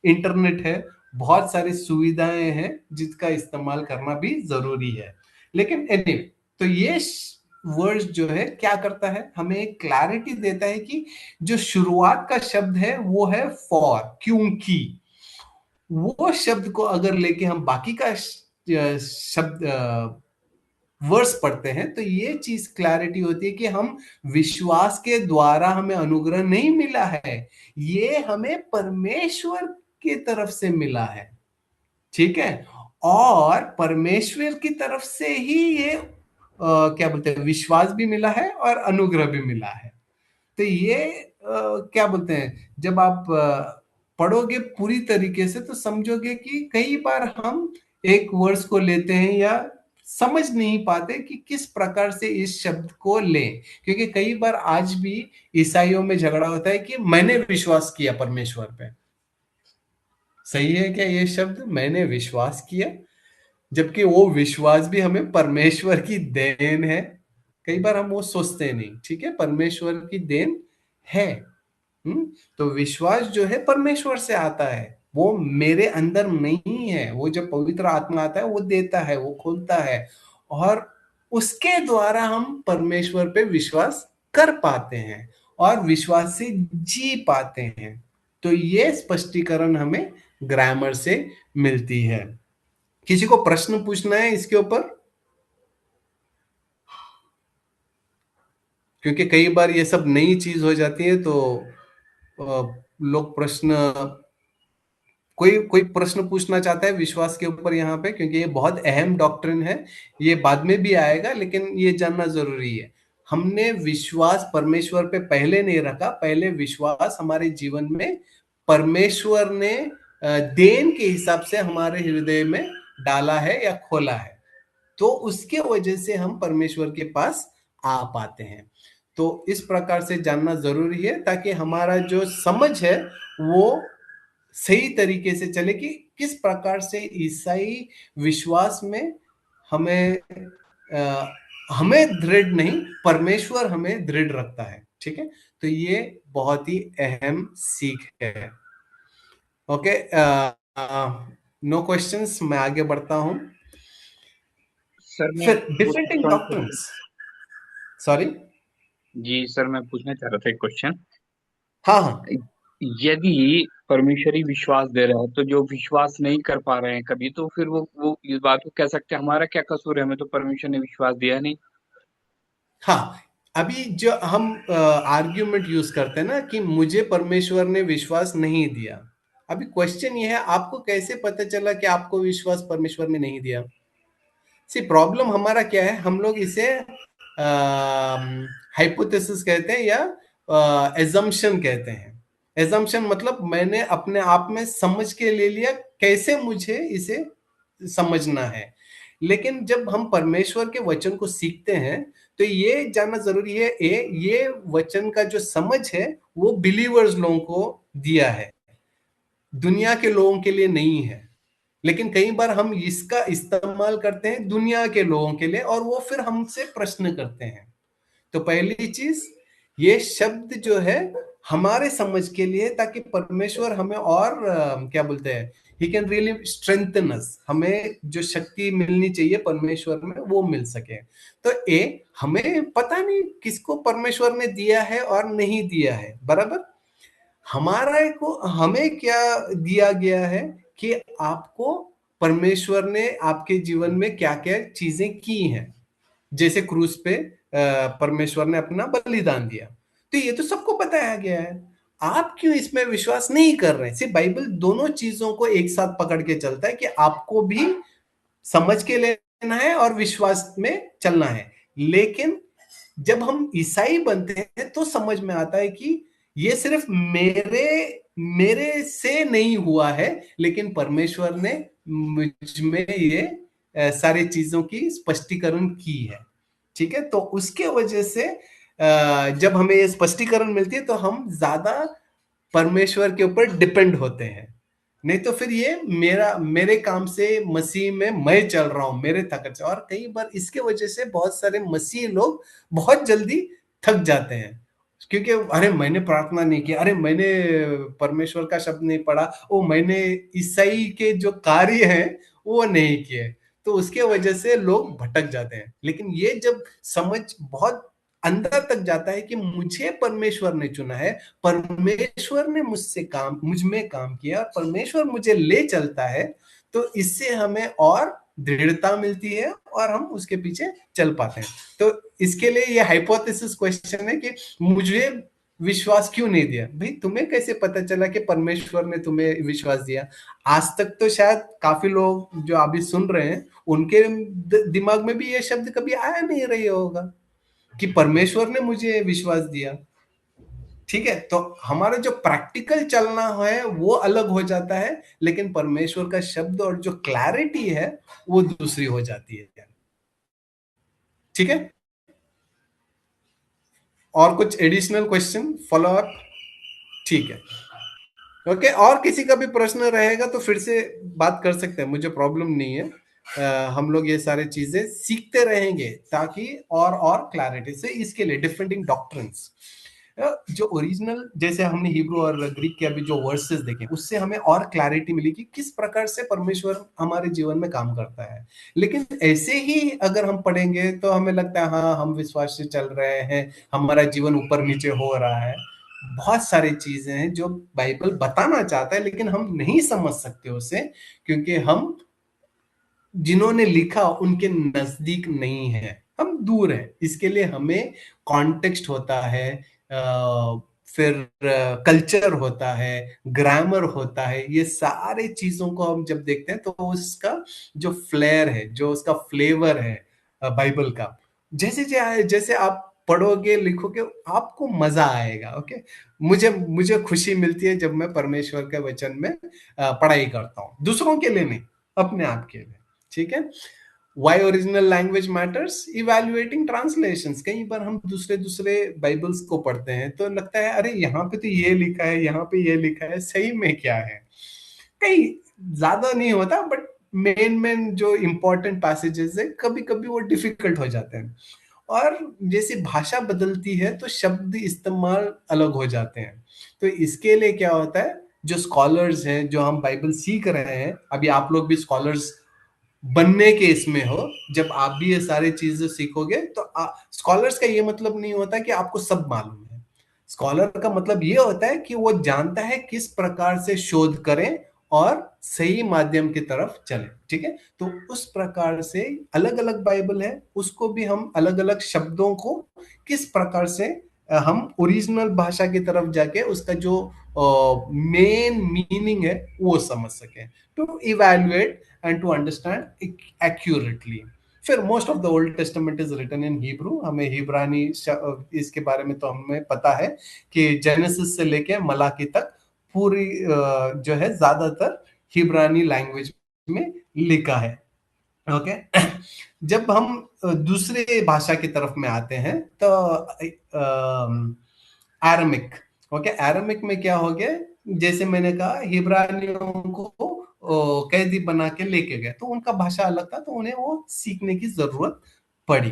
इंटरनेट है, बहुत सारी सुविधाएं हैं जिसका इस्तेमाल करना भी जरूरी है। लेकिन anyway, तो ये वर्ड जो है क्या करता है, हमें एक क्लैरिटी देता है कि जो शुरुआत का शब्द है वो है फॉर, क्योंकि। वो शब्द को अगर लेके हम बाकी का शब्द वर्स पढ़ते हैं तो ये चीज क्लैरिटी होती है कि हम विश्वास के द्वारा हमें अनुग्रह नहीं मिला है, ये हमें परमेश्वर की तरफ से मिला है। ठीक है, और परमेश्वर की तरफ से ही ये क्या बोलते हैं, विश्वास भी मिला है और अनुग्रह भी मिला है। तो ये क्या बोलते हैं, जब आप पढ़ोगे पूरी तरीके से तो समझोगे कि कई बार हम एक वर्ड्स को लेते हैं या समझ नहीं पाते कि किस प्रकार से इस शब्द को लें, क्योंकि कई बार आज भी ईसाइयों में झगड़ा होता है कि मैंने विश्वास किया परमेश्वर पे। सही है क्या ये शब्द, मैंने विश्वास किया? जबकि वो विश्वास भी हमें परमेश्वर की देन है। कई बार हम वो सोचते नहीं, ठीक है, परमेश्वर की देन है। तो विश्वास जो है परमेश्वर से आता है, वो मेरे अंदर नहीं है। वो जब पवित्र आत्मा आता है वो देता है, वो खोलता है, और उसके द्वारा हम परमेश्वर पे विश्वास कर पाते हैं और विश्वास से जी पाते हैं। तो ये स्पष्टीकरण हमें ग्रामर से मिलती है। किसी को प्रश्न पूछना है इसके ऊपर? क्योंकि कई बार ये सब नई चीज हो जाती है तो लोग प्रश्न, कोई कोई प्रश्न पूछना चाहता है विश्वास के ऊपर यहाँ पे, क्योंकि ये बहुत अहम डॉक्ट्रिन है। ये बाद में भी आएगा लेकिन ये जानना जरूरी है। हमने विश्वास परमेश्वर पे पहले नहीं रखा, पहले विश्वास हमारे जीवन में परमेश्वर ने देन के हिसाब से हमारे हृदय में डाला है या खोला है, तो उसके वजह से हम परमेश्वर के पास आ पाते हैं। तो इस प्रकार से जानना जरूरी है ताकि हमारा जो समझ है वो सही तरीके से चले कि किस प्रकार से ईसाई विश्वास में हमें हमें दृढ़ नहीं, परमेश्वर हमें दृढ़ रखता है। ठीक है, तो ये बहुत ही अहम सीख है। ओके, नो क्वेश्चंस, मैं आगे बढ़ता हूं। सर मैं फिर पूछ डिफरेंट सकता हूँ क्वेश्चन? डॉक्ट्रिन्स। सॉरी। जी सर, मैं पूछना चाह रहा था एक क्वेश्चन। हाँ हाँ। यदि परमेश्वरी विश्वास दे रहा है तो जो विश्वास नहीं कर पा रहे हैं कभी, तो फिर वो इस बात को कह सकते हैं हमारा क्या कसूर है, हमें तो परमेश्वर ने विश्वास दिया नहीं। हाँ, अभी जो हम आर्ग्यूमेंट यूज करते हैं ना कि मुझे परमेश्वर ने विश्वास नहीं दिया, अभी क्वेश्चन ये है आपको कैसे पता चला कि आपको विश्वास परमेश्वर ने नहीं दिया? सी प्रॉब्लम हमारा क्या है, हम लोग इसे हाइपोथेसिस कहते हैं या एजम्पशन कहते हैं। एजम्पशन मतलब मैंने अपने आप में समझ के ले लिया कैसे मुझे इसे समझना है। लेकिन जब हम परमेश्वर के वचन को सीखते हैं तो ये जानना जरूरी है, ये वचन का जो समझ है वो बिलीवर्स लोगों को दिया है, दुनिया के लोगों के लिए नहीं है। लेकिन कई बार हम इसका इस्तेमाल करते हैं दुनिया के लोगों के लिए और वो फिर हमसे प्रश्न करते हैं। तो पहली चीज, ये शब्द जो है हमारे समझ के लिए, ताकि परमेश्वर हमें और क्या बोलते हैं, ही कैन रियली स्ट्रेंथन अस, हमें जो शक्ति मिलनी चाहिए परमेश्वर में वो मिल सके। तो हमें पता नहीं किसको परमेश्वर ने दिया है और नहीं दिया है, बराबर। हमारा को हमें क्या दिया गया है कि आपको परमेश्वर ने आपके जीवन में क्या क्या चीजें की हैं। जैसे क्रूस पे परमेश्वर ने अपना बलिदान दिया, तो ये तो सबको बताया गया है। आप क्यों इसमें विश्वास नहीं कर रहे हैं? सिर्फ बाइबल दोनों चीजों को एक साथ पकड़ के चलता है कि आपको भी समझ के लेना है और विश्वास में चलना है। लेकिन जब हम ईसाई बनते हैं तो समझ में आता है कि ये सिर्फ मेरे मेरे से नहीं हुआ है, लेकिन परमेश्वर ने मुझ में ये सारी चीजों की स्पष्टीकरण की है। ठीक है, तो उसके वजह से जब हमें ये स्पष्टीकरण मिलती है तो हम ज्यादा परमेश्वर के ऊपर डिपेंड होते हैं। नहीं तो फिर ये मेरे काम से मसीह में मैं चल रहा हूं, मेरे ताकत से। और कई बार इसके वजह से बहुत सारे मसीह लोग बहुत जल्दी थक जाते हैं, क्योंकि अरे मैंने प्रार्थना नहीं की, अरे मैंने परमेश्वर का शब्द नहीं पढ़ा, ओ मैंने ईसाई के जो कार्य हैं वो नहीं किए। तो उसके वजह से लोग भटक जाते हैं। लेकिन ये जब समझ बहुत अंदर तक जाता है कि मुझे परमेश्वर ने चुना है, परमेश्वर ने मुझ में काम किया, और परमेश्वर मुझे ले चलता है, तो इससे हमें और दृढ़ता मिलती है और हम उसके पीछे चल पाते हैं। तो इसके लिए ये हाइपोथेसिस क्वेश्चन है कि मुझे विश्वास क्यों नहीं दिया। भाई तुम्हें कैसे पता चला कि परमेश्वर ने तुम्हें विश्वास दिया? आज तक तो शायद काफी लोग जो अभी सुन रहे हैं उनके दिमाग में भी ये शब्द कभी आया नहीं रही होगा कि परमेश्वर ने मुझे विश्वास दिया। ठीक है, तो हमारा जो प्रैक्टिकल चलना है वो अलग हो जाता है, लेकिन परमेश्वर का शब्द और जो क्लैरिटी है वो दूसरी हो जाती है। ठीक है, और कुछ एडिशनल क्वेश्चन फॉलो अप? ठीक है, ओके। और किसी का भी प्रश्न रहेगा तो फिर से बात कर सकते हैं, मुझे प्रॉब्लम नहीं है। हम लोग ये सारे चीजें सीखते रहेंगे ताकि और क्लैरिटी से, इसके लिए डिफरेंटिंग डॉक्ट्रिन्स, जो ओरिजिनल, जैसे हमने हिब्रू और ग्रीक के अभी जो वर्सेस देखे उससे हमें और क्लैरिटी मिली कि किस प्रकार से परमेश्वर हमारे जीवन में काम करता है। लेकिन ऐसे ही अगर हम पढ़ेंगे तो हमें लगता है हाँ हम विश्वास से चल रहे हैं, हमारा जीवन ऊपर नीचे हो रहा है। बहुत सारी चीजें हैं जो बाइबल बताना चाहता है, लेकिन हम नहीं समझ सकते उसे, क्योंकि हम जिन्होंने लिखा उनके नजदीक नहीं है, हम दूर हैं। इसके लिए हमें कॉन्टेक्स्ट होता है, फिर कल्चर होता है, ग्रामर होता है, ये सारे चीजों को हम जब देखते हैं तो उसका जो फ्लेयर है, जो उसका फ्लेवर है बाइबल का, जैसे जैसे आप पढ़ोगे लिखोगे आपको मजा आएगा। ओके, मुझे मुझे खुशी मिलती है जब मैं परमेश्वर के वचन में पढ़ाई करता हूँ, दूसरों के लिए नहीं, अपने आप के लिए। ठीक है, why original language matters, evaluating translations. कई बार हम दूसरे दूसरे बाइबल्स को पढ़ते हैं तो लगता है अरे यहाँ पे तो ये लिखा है, यहाँ पे ये लिखा है, सही में क्या है? कई ज्यादा नहीं होता, बट मेन मेन जो इंपॉर्टेंट पैसेजेस है कभी कभी वो डिफिकल्ट हो जाते हैं। और जैसे भाषा बदलती है तो शब्द इस्तेमाल अलग हो जाते हैं। तो इसके लिए क्या होता है, जो स्कॉलर्स हैं, जो हम बाइबल सीख रहे हैं, अभी आप लोग भी स्कॉलर्स बनने के इसमें हो, जब आप भी ये सारी चीजें सीखोगे तो स्कॉलर्स का ये मतलब नहीं होता कि आपको सब मालूम है। स्कॉलर का मतलब ये होता है कि वो जानता है किस प्रकार से शोध करें और सही माध्यम की तरफ चले। ठीक है, तो उस प्रकार से अलग अलग बाइबल है, उसको भी हम अलग अलग शब्दों को किस प्रकार से हम ओरिजिनल भाषा की तरफ जाके उसका जो मेन मीनिंग है वो समझ सके, to evaluate and to understand accurately. फिर most of the Old Testament is written in Hebrew. हमें हिब्रानी इसके बारे में तो हमें पता है कि जेनेसिस से लेके मलाकी तक पूरी जो है ज्यादातर हिब्रानी लैंग्वेज में लिखा है। ओके, जब हम दूसरे भाषा की तरफ में आते हैं तो एरामिक। ओके, एरामिक में क्या हो गया, जैसे मैंने कहा हिब्रानियों को कैदी बना के लेके गए तो उनका भाषा अलग था, तो उन्हें वो सीखने की जरूरत पड़ी।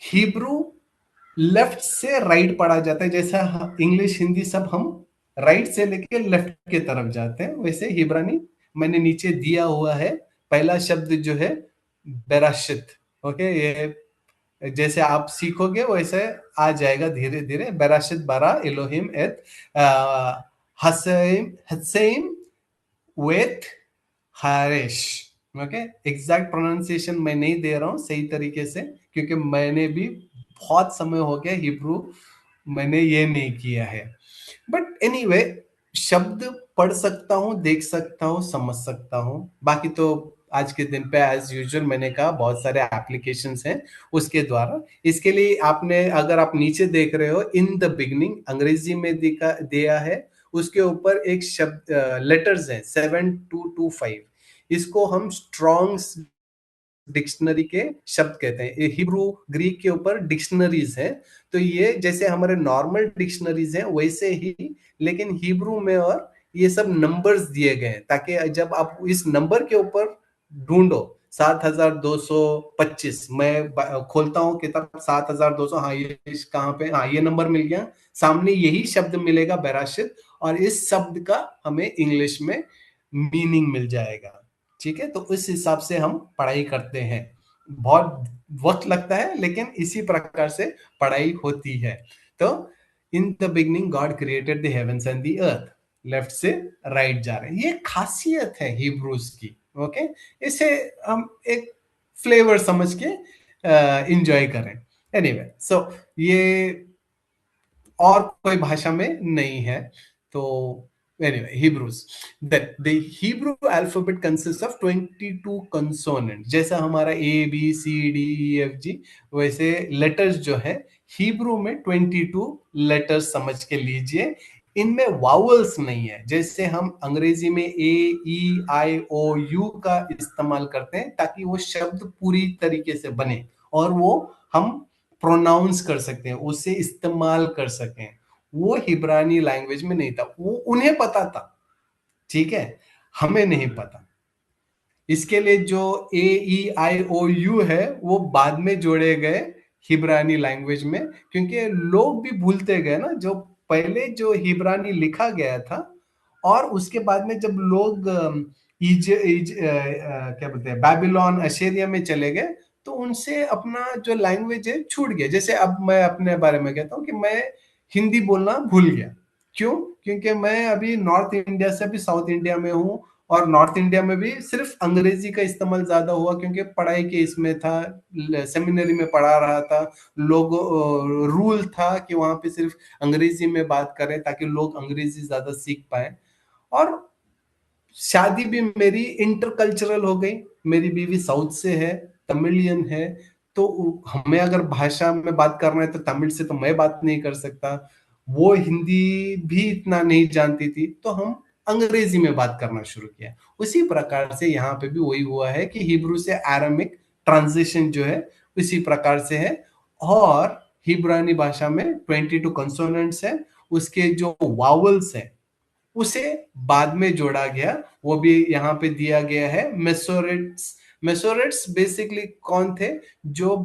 हिब्रू लेफ्ट से राइट पढ़ा जाता है, जैसा इंग्लिश हिंदी सब हम राइट से लेके लेफ्ट की तरफ जाते हैं, वैसे हिब्रानी मैंने नीचे दिया हुआ है। पहला शब्द जो है बेराशित। ओके, ये जैसे आप सीखोगे वैसे आ जाएगा धीरे धीरे। बेराशित बारा एलोहिम एत Hasem Hasem width हारेश। Okay, exact pronunciation मैं नहीं दे रहा हूं सही तरीके से, क्योंकि मैंने भी बहुत समय हो गया हिब्रू मैंने ये नहीं किया है। बट एनीवे, शब्द पढ़ सकता हूं, देख सकता हूं, समझ सकता हूं। बाकी तो आज के दिन पे एज यूजुअल मैंने कहा बहुत सारे एप्लीकेशंस हैं उसके द्वारा। इसके लिए आपने, अगर आप नीचे देख रहे हो, इन द बिगनिंग अंग्रेजी में दिया है, उसके ऊपर एक शब्द लेटर्स हैं 7225। इसको हम स्ट्रॉन्ग्स डिक्शनरी के शब्द कहते हैं। हिब्रू ग्रीक के ऊपर डिक्शनरीज है, तो ये जैसे हमारे नॉर्मल डिक्शनरीज हैं वैसे ही, लेकिन हिब्रू में, और ये सब नंबर्स दिए गए हैं ताकि जब आप इस नंबर के ऊपर ढूंढो 7225, मैं खोलता हूँ किताब 7200, हाँ ये कहाँ पे, हाँ ये नंबर मिल गया, सामने यही शब्द मिलेगा बेराशित, और इस शब्द का हमें इंग्लिश में मीनिंग मिल जाएगा। ठीक है, तो इस हिसाब से हम पढ़ाई करते हैं। बहुत वक्त लगता है, लेकिन इसी प्रकार से पढ़ाई होती है। तो in the beginning God created the heavens and the earth, left से राइट जा रहे हैं। ये खासियत है हिब्रूज की। ओके, इसे हम एक फ्लेवर समझ के इंजॉय करें। एनीवे, सो ये और कोई भाषा में नहीं है। तो anyway, Hebrews, that the Hebrew alphabet consists of 22 consonants। जैसा हमारा A B C D E F G, वैसे लेटर्स जो है हिब्रू में 22 लेटर्स समझ के लीजिए। इनमें वावल्स नहीं है, जैसे हम अंग्रेजी में A E I O U का इस्तेमाल करते हैं ताकि वो शब्द पूरी तरीके से बने और वो हम प्रोनाउंस कर सकते हैं, उसे इस्तेमाल कर सकें। वो हिब्रानी लैंग्वेज में नहीं था, वो उन्हें पता था, ठीक है, हमें नहीं पता। इसके लिए जो ए ई आई ओ यू है वो बाद में जोड़े गए हिब्रानी लैंग्वेज में, क्योंकि लोग भी भूलते गए ना, जो पहले जो हिब्रानी लिखा गया था और उसके बाद में जब लोग क्या बोलते हैं, बेबीलोन अशेरिया में चले गए, तो उनसे अपना जो लैंग्वेज है छूट गया। जैसे अब मैं अपने बारे में कहता हूँ कि मैं हिंदी बोलना भूल गया। क्यों? क्योंकि मैं अभी नॉर्थ इंडिया से अभी साउथ इंडिया में हूँ, और नॉर्थ इंडिया में भी सिर्फ अंग्रेजी का इस्तेमाल ज्यादा हुआ, क्योंकि पढ़ाई के इसमें था, सेमिनरी में पढ़ा रहा था, लोग रूल था कि वहां पे सिर्फ अंग्रेजी में बात करें ताकि लोग अंग्रेजी ज्यादा सीख पाए। और शादी भी मेरी इंटरकल्चरल हो गई, मेरी बीवी साउथ से है, तमिलियन है, तो हमें अगर भाषा में बात करना है तो तमिल से तो मैं बात नहीं कर सकता, वो हिंदी भी इतना नहीं जानती थी, तो हम अंग्रेजी में बात करना शुरू किया। उसी प्रकार से यहाँ पे भी वही हुआ है कि हिब्रू से अरामिक ट्रांजिशन जो है उसी प्रकार से है। और हिब्रानी भाषा में 22 कंसोनेंट्स है, उसके जो वावल्स है उसे बाद में जोड़ा गया, वो भी यहाँ पे दिया गया है। मेसोरेट्स, मेसोरेट्स बेसिकली कौन थे? जो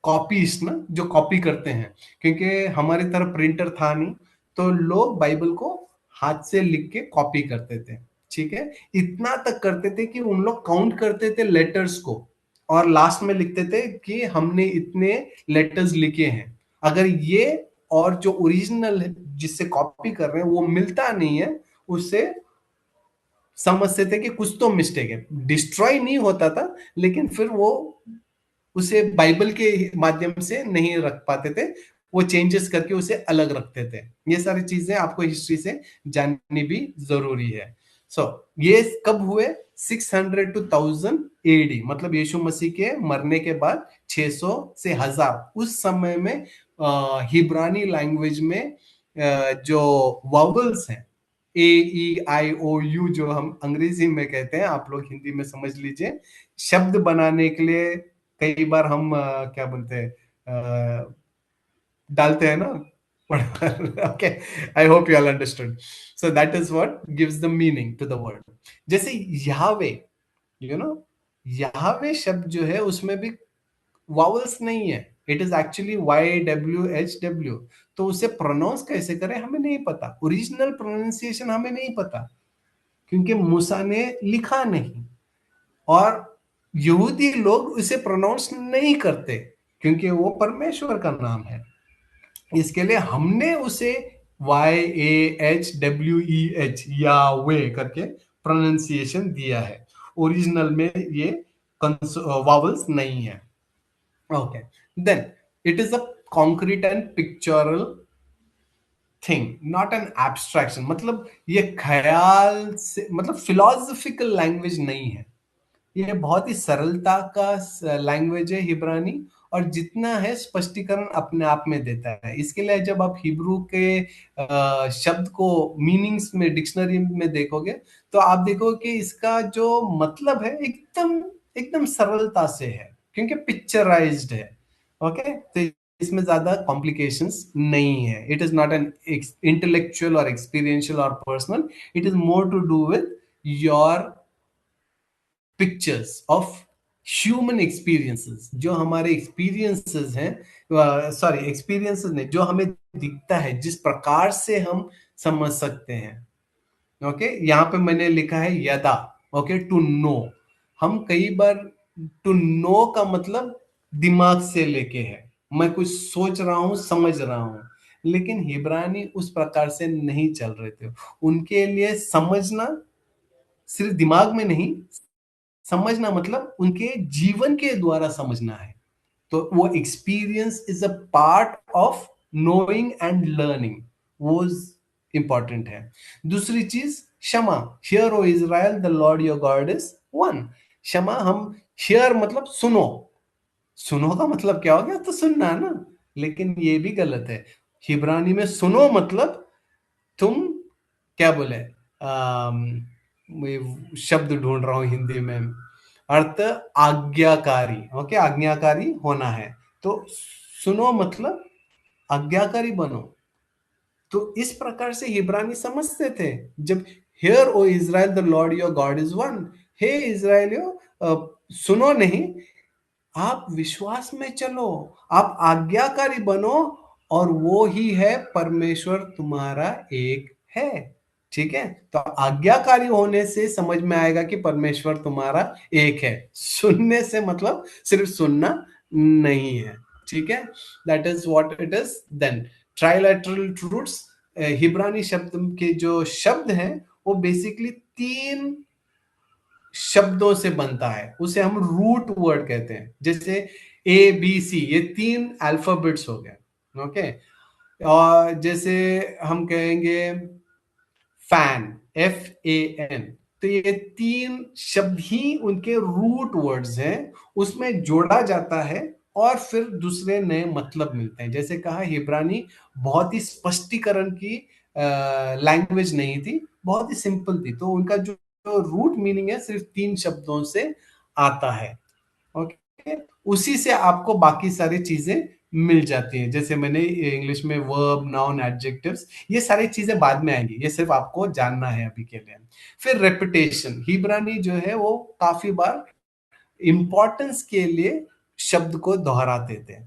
कॉपीज ना, जो कॉपी करते हैं, क्योंकि हमारी तरफ प्रिंटर था नहीं, तो लोग बाइबल को हाथ से लिख के कॉपी करते थे। ठीक है, इतना तक करते थे कि उन लोग काउंट करते थे लेटर्स को और लास्ट में लिखते थे कि हमने इतने लेटर्स लिखे हैं। अगर ये और जो ओरिजिनल है जिससे कॉपी कर रहे हैं वो मिलता नहीं है, उससे समझते थे कि कुछ तो मिस्टेक है। डिस्ट्रॉय नहीं होता था, लेकिन फिर वो उसे बाइबल के माध्यम से नहीं रख पाते थे, वो चेंजेस करके उसे अलग रखते थे। ये सारी चीजें आपको हिस्ट्री से जाननी भी जरूरी है। सो ये कब हुए? 600 to 1000 एडी, मतलब यीशु मसीह के मरने के बाद 600 से 1000, उस समय में हिब्रानी लैंग्वेज में जो वावल्स हैं, ए ई आई ओ यू, जो हम अंग्रेजी में कहते हैं, आप लोग हिंदी में समझ लीजिए, शब्द बनाने के लिए कई बार हम क्या बोलते हैं, डालते हैं ना। Okay, I hope you all understood. So that is what gives the meaning to the word. जैसे याहवे, यू नो, याहवे शब्द जो है उसमें भी वावल्स नहीं है, इट इज एक्चुअली YWHW। तो उसे प्रोनाउंस कैसे करें हमें नहीं पता, ओरिजिनल प्रोनाउंसिएशन हमें नहीं पता, क्योंकि मूसा ने लिखा नहीं और यहूदी लोग उसे प्रोनाउंस नहीं करते, क्योंकि वो परमेश्वर का नाम है। इसके लिए हमने उसे YAHWEH यावे करके प्रोनाउंसिएशन दिया है। ओरिजिनल में ये वावल्स नहीं है। Okay, then it is a concrete and pictorial thing, not an abstraction. मतलब ये ख्याल से, मतलब फिलोसफिकल लैंग्वेज नहीं है, ये बहुत ही सरलता का लैंग्वेज है हिब्रानी, और जितना है स्पष्टीकरण अपने आप में देता है। इसके लिए जब आप हिब्रू के शब्द को मीनिंग्स में डिक्शनरी में देखोगे, तो आप देखोगे कि इसका जो मतलब है एकदम एकदम सरलता से है, क्योंकि पिक्चराइज्ड है। ओके, तो इसमें ज्यादा कॉम्प्लिकेशंस नहीं है। It is not an intellectual or experiential or personal, it is more to do with your pictures of human experiences, जो हमारे एक्सपीरियंसेस हैं, सॉरी एक्सपीरियंसेस नहीं, जो हमें दिखता है, जिस प्रकार से हम समझ सकते हैं। ओके, यहाँ पे मैंने लिखा है यदा, ओके, टू नो। हम कई बार टू नो का मतलब दिमाग से लेके है, मैं कुछ सोच रहा हूं, समझ रहा हूं, लेकिन हिब्रानी उस प्रकार से नहीं चल रहे थे। उनके लिए समझना सिर्फ दिमाग में नहीं, समझना मतलब उनके जीवन के द्वारा समझना है। तो वो experience is a part of knowing and learning, वो इंपॉर्टेंट है। दूसरी चीज क्षमा, hear O Israel the Lord your God is one. क्षमा, हम हियर मतलब सुनो, सुनो का मतलब क्या हो गया, तो सुनना ना, लेकिन ये भी गलत है। हिब्रानी में सुनो मतलब तुम क्या बोले, मैं शब्द ढूंढ रहा हूं हिंदी में, अर्थ आज्ञाकारी, ओके, आज्ञाकारी होना है। तो सुनो मतलब आज्ञाकारी बनो। तो इस प्रकार से हिब्रानी समझते थे। जब hear O Israel the Lord your God is one, हे इज़राइलियो, सुनो नहीं, आप विश्वास में चलो, आप आज्ञाकारी बनो, और वो ही है परमेश्वर तुम्हारा एक है। ठीक है, तो आज्ञाकारी होने से समझ में आएगा कि परमेश्वर तुम्हारा एक है। सुनने से मतलब सिर्फ सुनना नहीं है। ठीक है, that is what it is. Then trilateral truths, हिब्रानी शब्द के जो शब्द हैं वो बेसिकली 3 शब्दों से बनता है, उसे हम रूट वर्ड कहते हैं। जैसे ए बी सी, ये 3 अल्फाबेट्स हो गए, ओके। और जैसे हम कहेंगे फैन, FAN, तो ये 3 शब्द ही उनके रूट वर्ड्स हैं, उसमें जोड़ा जाता है और फिर दूसरे नए मतलब मिलते हैं। जैसे कहा, हिब्रानी बहुत ही स्पष्टीकरण की लैंग्वेज नहीं थी, बहुत ही सिंपल थी, तो उनका जो रूट मीनिंग है सिर्फ 3 शब्दों से आता है। ओके, उसी से आपको बाकी सारी चीजें मिल जाती हैं। जैसे मैंने इंग्लिश में वर्ब, नाउन, एडजेक्टिव्स, ये सारी चीजें बाद में आएंगी, ये सिर्फ आपको जानना है अभी के लिए। फिर रेपिटेशन, हिब्रानी जो है वो काफी बार इंपॉर्टेंस के लिए शब्द को दोहराते थे।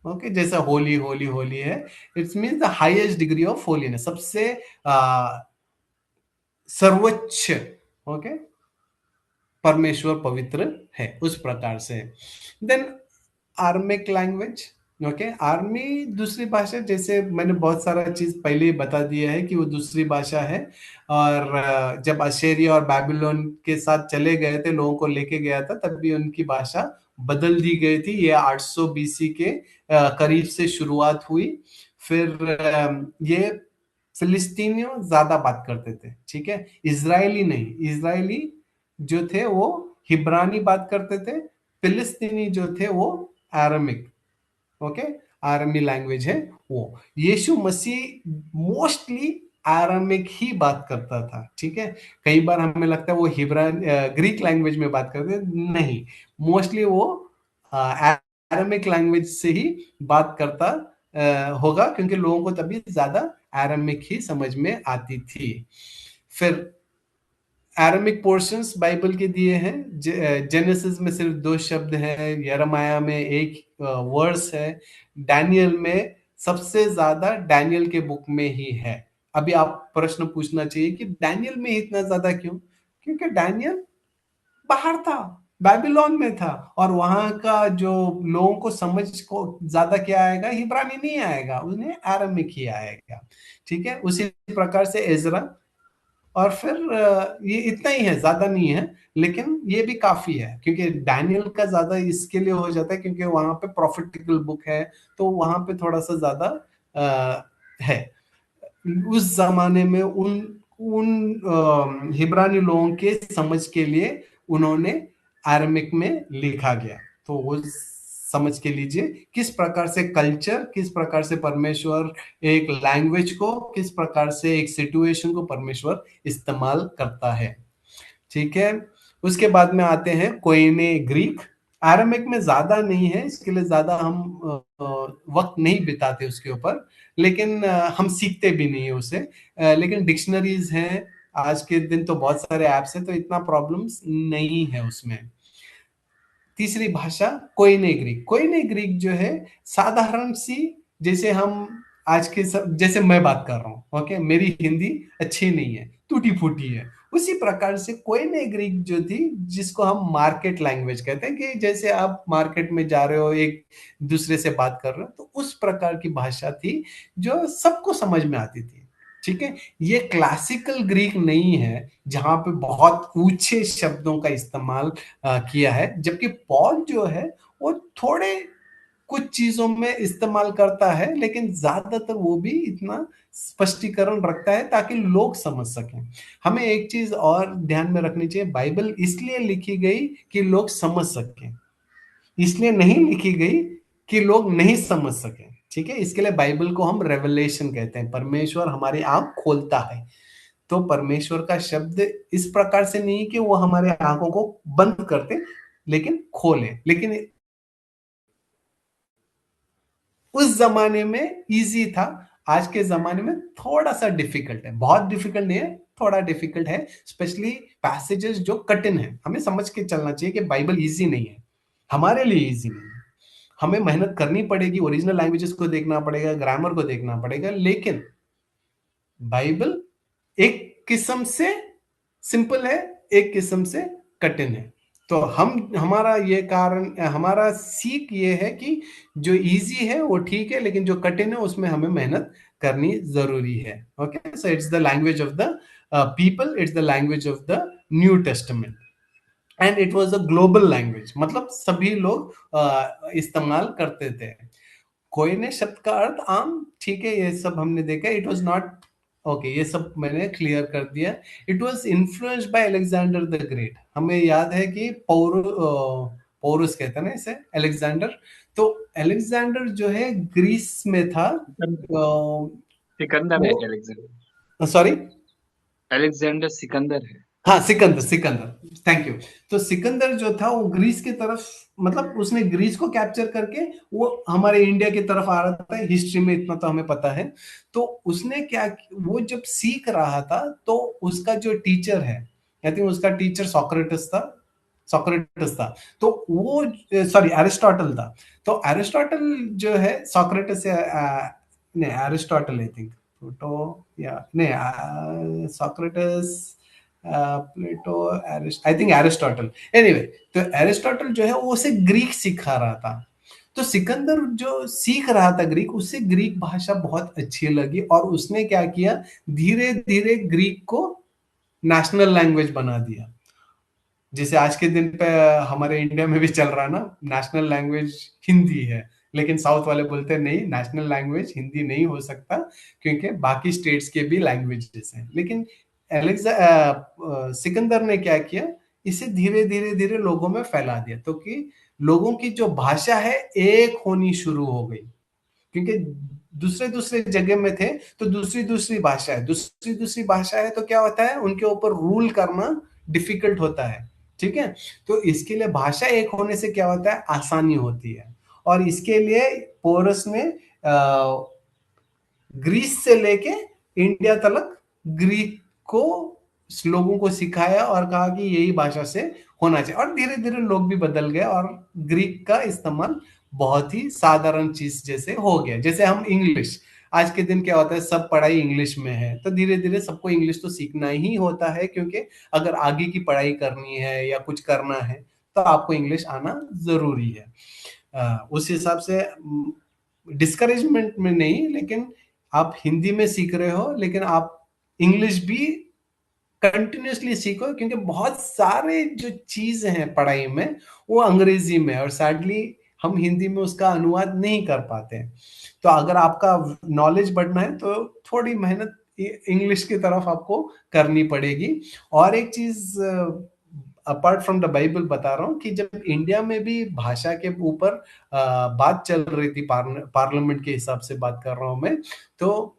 ओके, जैसा होली, होली, होली है, it's mean the highest degree of holiness, सबसे सर्वोच्च, ओके, परमेश्वर पवित्र है, उस प्रकार से। देन आर्मिक लैंग्वेज, ओके, आर्मी दूसरी भाषा, जैसे मैंने बहुत सारा चीज पहले ही बता दिया है कि वो दूसरी भाषा है। और जब अशेरिया और बैबिलोन के साथ चले गए थे, लोगों को लेके गया था, तब भी उनकी भाषा बदल दी गई थी। ये 800 BC के करीब से शुरुआत हुई। फिर ये फिलिस्तीनियों ज्यादा बात करते थे, ठीक है, इजरायली नहीं। इजरायली जो थे वो हिब्रानी बात करते थे, फिलिस्तीनी जो थे वो अरामिक, ओके, आरामी लैंग्वेज है वो। यीशु मसीह मोस्टली आरामिक ही बात करता था, ठीक है। कई बार हमें लगता है वो ग्रीक लैंग्वेज में बात करते, नहीं, मोस्टली वो आरामिक लैंग्वेज से ही बात करता होगा, क्योंकि लोगों को तभी ज्यादा आरामिक ही समझ में आती थी। फिर एरामिक पोर्शंस बाइबल के दिए हैं। जेनेसिस में सिर्फ 2 शब्द हैं, यरमाया में 1 वर्स है, डैनियल में सबसे ज्यादा डैनियल के बुक में ही है। अभी आप प्रश्न पूछना चाहिए कि डैनियल में इतना ज्यादा क्यों, क्योंकि डैनियल बाहर था, बेबीलोन में था, और वहां का जो लोगों को समझ को ज्यादा क्या आएगा, हिब्रानी नहीं आएगा, उन्हें एरामिक ही आएगा। ठीक है, उसी प्रकार से एजरा। और फिर ये इतना ही है, ज्यादा नहीं है, लेकिन ये भी काफी है, क्योंकि डैनियल का ज्यादा इसके लिए हो जाता है क्योंकि वहां पे प्रॉफिटिकल बुक है, तो वहां पे थोड़ा सा ज्यादा है। उस जमाने में उन उन हिब्रानी लोगों के समझ के लिए उन्होंने अरमिक में लिखा गया। तो वो समझ के लीजिए किस प्रकार से कल्चर, किस प्रकार से परमेश्वर एक लैंग्वेज को, किस प्रकार से एक सिचुएशन को परमेश्वर इस्तेमाल करता है। ठीक है, उसके बाद में आते हैं कोयने ग्रीक। अरामिक में ज्यादा नहीं है, इसके लिए ज्यादा हम वक्त नहीं बिताते उसके ऊपर, लेकिन हम सीखते भी नहीं है उसे। लेकिन डिक्शनरीज हैं, आज के दिन तो बहुत सारे ऐप्स हैं, तो इतना प्रॉब्लम्स नहीं है उसमें। तीसरी भाषा कोयने ग्रीक। कोयने ग्रीक जो है साधारण सी, जैसे हम आज के जैसे मैं बात कर रहा हूँ, ओके, मेरी हिंदी अच्छी नहीं है, टूटी फूटी है, उसी प्रकार से कोयने ग्रीक जो थी, जिसको हम मार्केट लैंग्वेज कहते हैं, कि जैसे आप मार्केट में जा रहे हो, एक दूसरे से बात कर रहे हो, तो उस प्रकार की भाषा थी जो सबको समझ में आती थी। ठीक है, ये क्लासिकल ग्रीक नहीं है जहां पे बहुत ऊंचे शब्दों का इस्तेमाल किया है, जबकि पॉल जो है वो थोड़े कुछ चीजों में इस्तेमाल करता है, लेकिन ज्यादातर वो भी इतना स्पष्टीकरण रखता है ताकि लोग समझ सकें। हमें एक चीज और ध्यान में रखनी चाहिए, बाइबल इसलिए लिखी गई कि लोग समझ सकें, इसलिए नहीं लिखी गई कि लोग नहीं समझ सकें। ठीक है, इसके लिए बाइबल को हम रेवलेशन कहते हैं, परमेश्वर हमारी आंख खोलता है। तो परमेश्वर का शब्द इस प्रकार से नहीं कि वो हमारे आंखों को बंद करते, लेकिन खोले। लेकिन उस जमाने में इजी था, आज के जमाने में थोड़ा सा डिफिकल्ट है, बहुत डिफिकल्ट नहीं है, थोड़ा डिफिकल्ट है, स्पेशली पैसेजेस जो कठिन है। हमें समझ के चलना चाहिए कि बाइबल इजी नहीं है, हमारे लिए इजी नहीं है। हमें मेहनत करनी पड़ेगी, ओरिजिनल लैंग्वेजेस को देखना पड़ेगा, ग्रामर को देखना पड़ेगा, लेकिन बाइबल एक किस्म से सिंपल है, एक किस्म से कठिन है। तो हम हमारा ये कारण, हमारा सीख ये है कि जो इजी है वो ठीक है, लेकिन जो कठिन है उसमें हमें मेहनत करनी जरूरी है। Okay, so it's the language of the people, it's the language of the new testament, and it was a global language, मतलब सभी लोग इस्तेमाल करते थे। कोयने शब्द का अर्थ आम, ठीक है, ये सब हमने देखा। इट वाज नॉट, ओके, ये सब मैंने क्लियर कर दिया। It was influenced by Alexander the great. हमें याद है कि पौरुस कहते हैं ना इसे, अलेक्जेंडर। तो अलेक्जेंडर जो है ग्रीस में था। सिकंदर वो, है एलेक्जेंडर। सॉरी, एलेक्जेंडर सिकंदर है। हाँ, सिकंदर, सिकंदर, थैंक यू। तो सिकंदर जो था वो ग्रीस की तरफ, मतलब उसने ग्रीस को कैप्चर करके वो हमारे इंडिया की तरफ आ रहा था, हिस्ट्री में इतना तो हमें पता है। तो उसने क्या, वो जब सीख रहा था तो उसका जो टीचर है, आई थिंक उसका टीचर सोक्रेटिस था, सोक्रेटिस था। तो वो, सॉरी, एरिस्टोटल था। तो एरिस्टोटल जो है सोक्रेटिस से नहीं, एरिस्टोटल आई थिंक, तो या नहीं, Socrates, Plato, I think Aristotle, anyway. तो एरिस्टोटल जो है वो उसे ग्रीक सिखा रहा था। तो सिकंदर जो सीख रहा था ग्रीक, उससे ग्रीक भाषा बहुत अच्छी लगी और उसने क्या किया, धीरे धीरे ग्रीक को नेशनल लैंग्वेज बना दिया। जैसे आज के दिन पे हमारे इंडिया में भी चल रहा है ना, नेशनल लैंग्वेज हिंदी है, लेकिन साउथ वाले बोलते हैं नहीं, नेशनल लैंग्वेज हिंदी नहीं हो सकता, क्योंकि बाकी स्टेट्स के भी लैंग्वेजेस हैं। लेकिन सिकंदर ने क्या किया, इसे धीरे धीरे धीरे लोगों में फैला दिया, तो कि लोगों की जो भाषा है एक होनी शुरू हो गई। क्योंकि दूसरे दूसरे जगह में थे, तो दूसरी दूसरी भाषा है, दूसरी दूसरी भाषा है, तो क्या होता है, उनके ऊपर रूल करना डिफिकल्ट होता है। ठीक है, तो इसके लिए भाषा एक होने से क्या होता है, आसानी होती है। और इसके लिए पोरस ने ग्रीस से लेके इंडिया तक ग्रीक को, लोगों को सिखाया और कहा कि यही भाषा से होना चाहिए, और धीरे धीरे लोग भी बदल गए और ग्रीक का इस्तेमाल बहुत ही साधारण चीज जैसे हो गया। जैसे हम इंग्लिश, आज के दिन क्या होता है, सब पढ़ाई इंग्लिश में है, तो धीरे धीरे सबको इंग्लिश तो सीखना ही होता है, क्योंकि अगर आगे की पढ़ाई करनी है या कुछ करना है तो आपको इंग्लिश आना जरूरी है। उस हिसाब से डिस्करेजमेंट में नहीं, लेकिन आप हिंदी में सीख रहे हो, लेकिन आप इंग्लिश भी कंटिन्यूसली सीखो, क्योंकि बहुत सारे जो चीज हैं पढ़ाई में वो अंग्रेजी में, और सैडली हम हिंदी में उसका अनुवाद नहीं कर पाते हैं। तो अगर आपका नॉलेज बढ़ना है तो थोड़ी मेहनत इंग्लिश की तरफ आपको करनी पड़ेगी। और एक चीज अपार्ट फ्रॉम द बाइबल बता रहा हूँ, कि जब इंडिया में भी भाषा के ऊपर बात चल रही थी, पार्लियामेंट के हिसाब से बात कर रहा हूं मैं, तो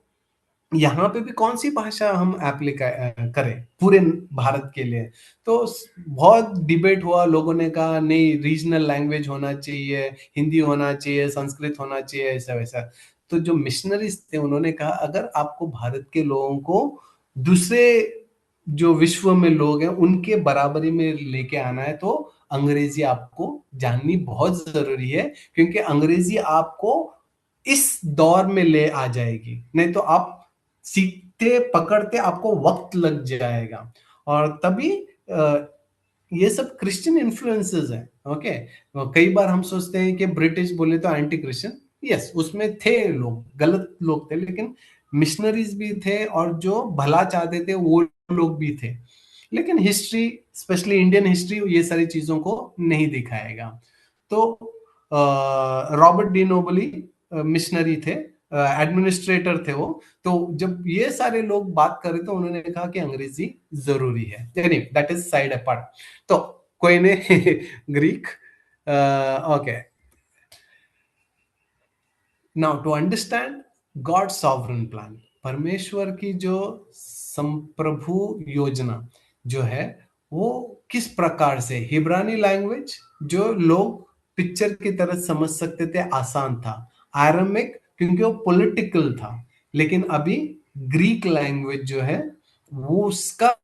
यहाँ पे भी कौन सी भाषा हम करें पूरे भारत के लिए। तो बहुत डिबेट हुआ, लोगों ने कहा नहीं, रीजनल लैंग्वेज होना चाहिए, हिंदी होना चाहिए, संस्कृत होना चाहिए, ऐसा वैसा। तो जो मिशनरीज थे उन्होंने कहा, अगर आपको भारत के लोगों को दूसरे जो विश्व में लोग हैं उनके बराबरी में लेके आना है, तो अंग्रेजी आपको जाननी बहुत जरूरी है, क्योंकि अंग्रेजी आपको इस दौर में ले आ जाएगी, नहीं तो आप सीखते पकड़ते आपको वक्त लग जाएगा। और तभी ये सब क्रिश्चियन इन्फ्लुएंसेस हैं। ओके, कई बार हम सोचते हैं कि ब्रिटिश बोले तो एंटी क्रिश्चियन, यस उसमें थे लोग, गलत लोग थे, लेकिन मिशनरीज भी थे और जो भला चाहते थे वो लोग भी थे। लेकिन हिस्ट्री, स्पेशली इंडियन हिस्ट्री, ये सारी चीजों को नहीं दिखाएगा। तो रॉबर्ट डी नोबली मिशनरी थे, एडमिनिस्ट्रेटर थे वो। तो जब ये सारे लोग बात कर रहे थे, उन्होंने कहा कि अंग्रेजी जरूरी है। That is side apart. तो कोई ने Greek, okay, now to understand God sovereign plan, परमेश्वर की जो संप्रभु योजना जो है वो किस प्रकार से, हिब्रानी लैंग्वेज जो लोग पिक्चर की तरह समझ सकते थे, आसान था। आरामिक क्योंकि वो पॉलिटिकल था, लेकिन अभी ग्रीक लैंग्वेज जो है वो उसका,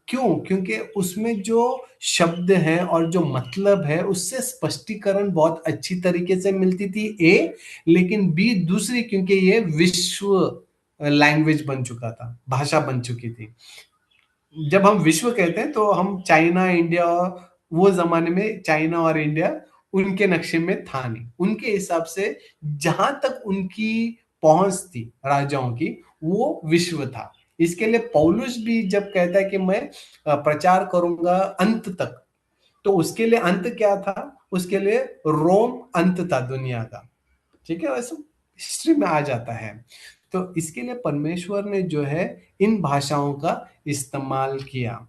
क्यों? क्योंकि उसमें जो शब्द है और जो मतलब है उससे स्पष्टीकरण बहुत अच्छी तरीके से मिलती थी, ए। लेकिन बी दूसरी, क्योंकि ये विश्व लैंग्वेज बन चुका था, भाषा बन चुकी थी। जब हम विश्व कहते हैं तो हम चाइना, इंडिया, वो जमाने में चाइना और इंडिया उनके नक्शे में था नहीं, उनके हिसाब से जहां तक उनकी पहुंच थी राजाओं की, वो विश्व था। इसके लिए पौलुस भी जब कहता है कि मैं प्रचार करूंगा अंत तक, तो उसके लिए अंत क्या था? उसके लिए रोम अंत था दुनिया का। ठीक है, वैसे हिस्ट्री में आ जाता है। तो इसके लिए परमेश्वर ने जो है इन भाषाओं का इस्तेमाल किया।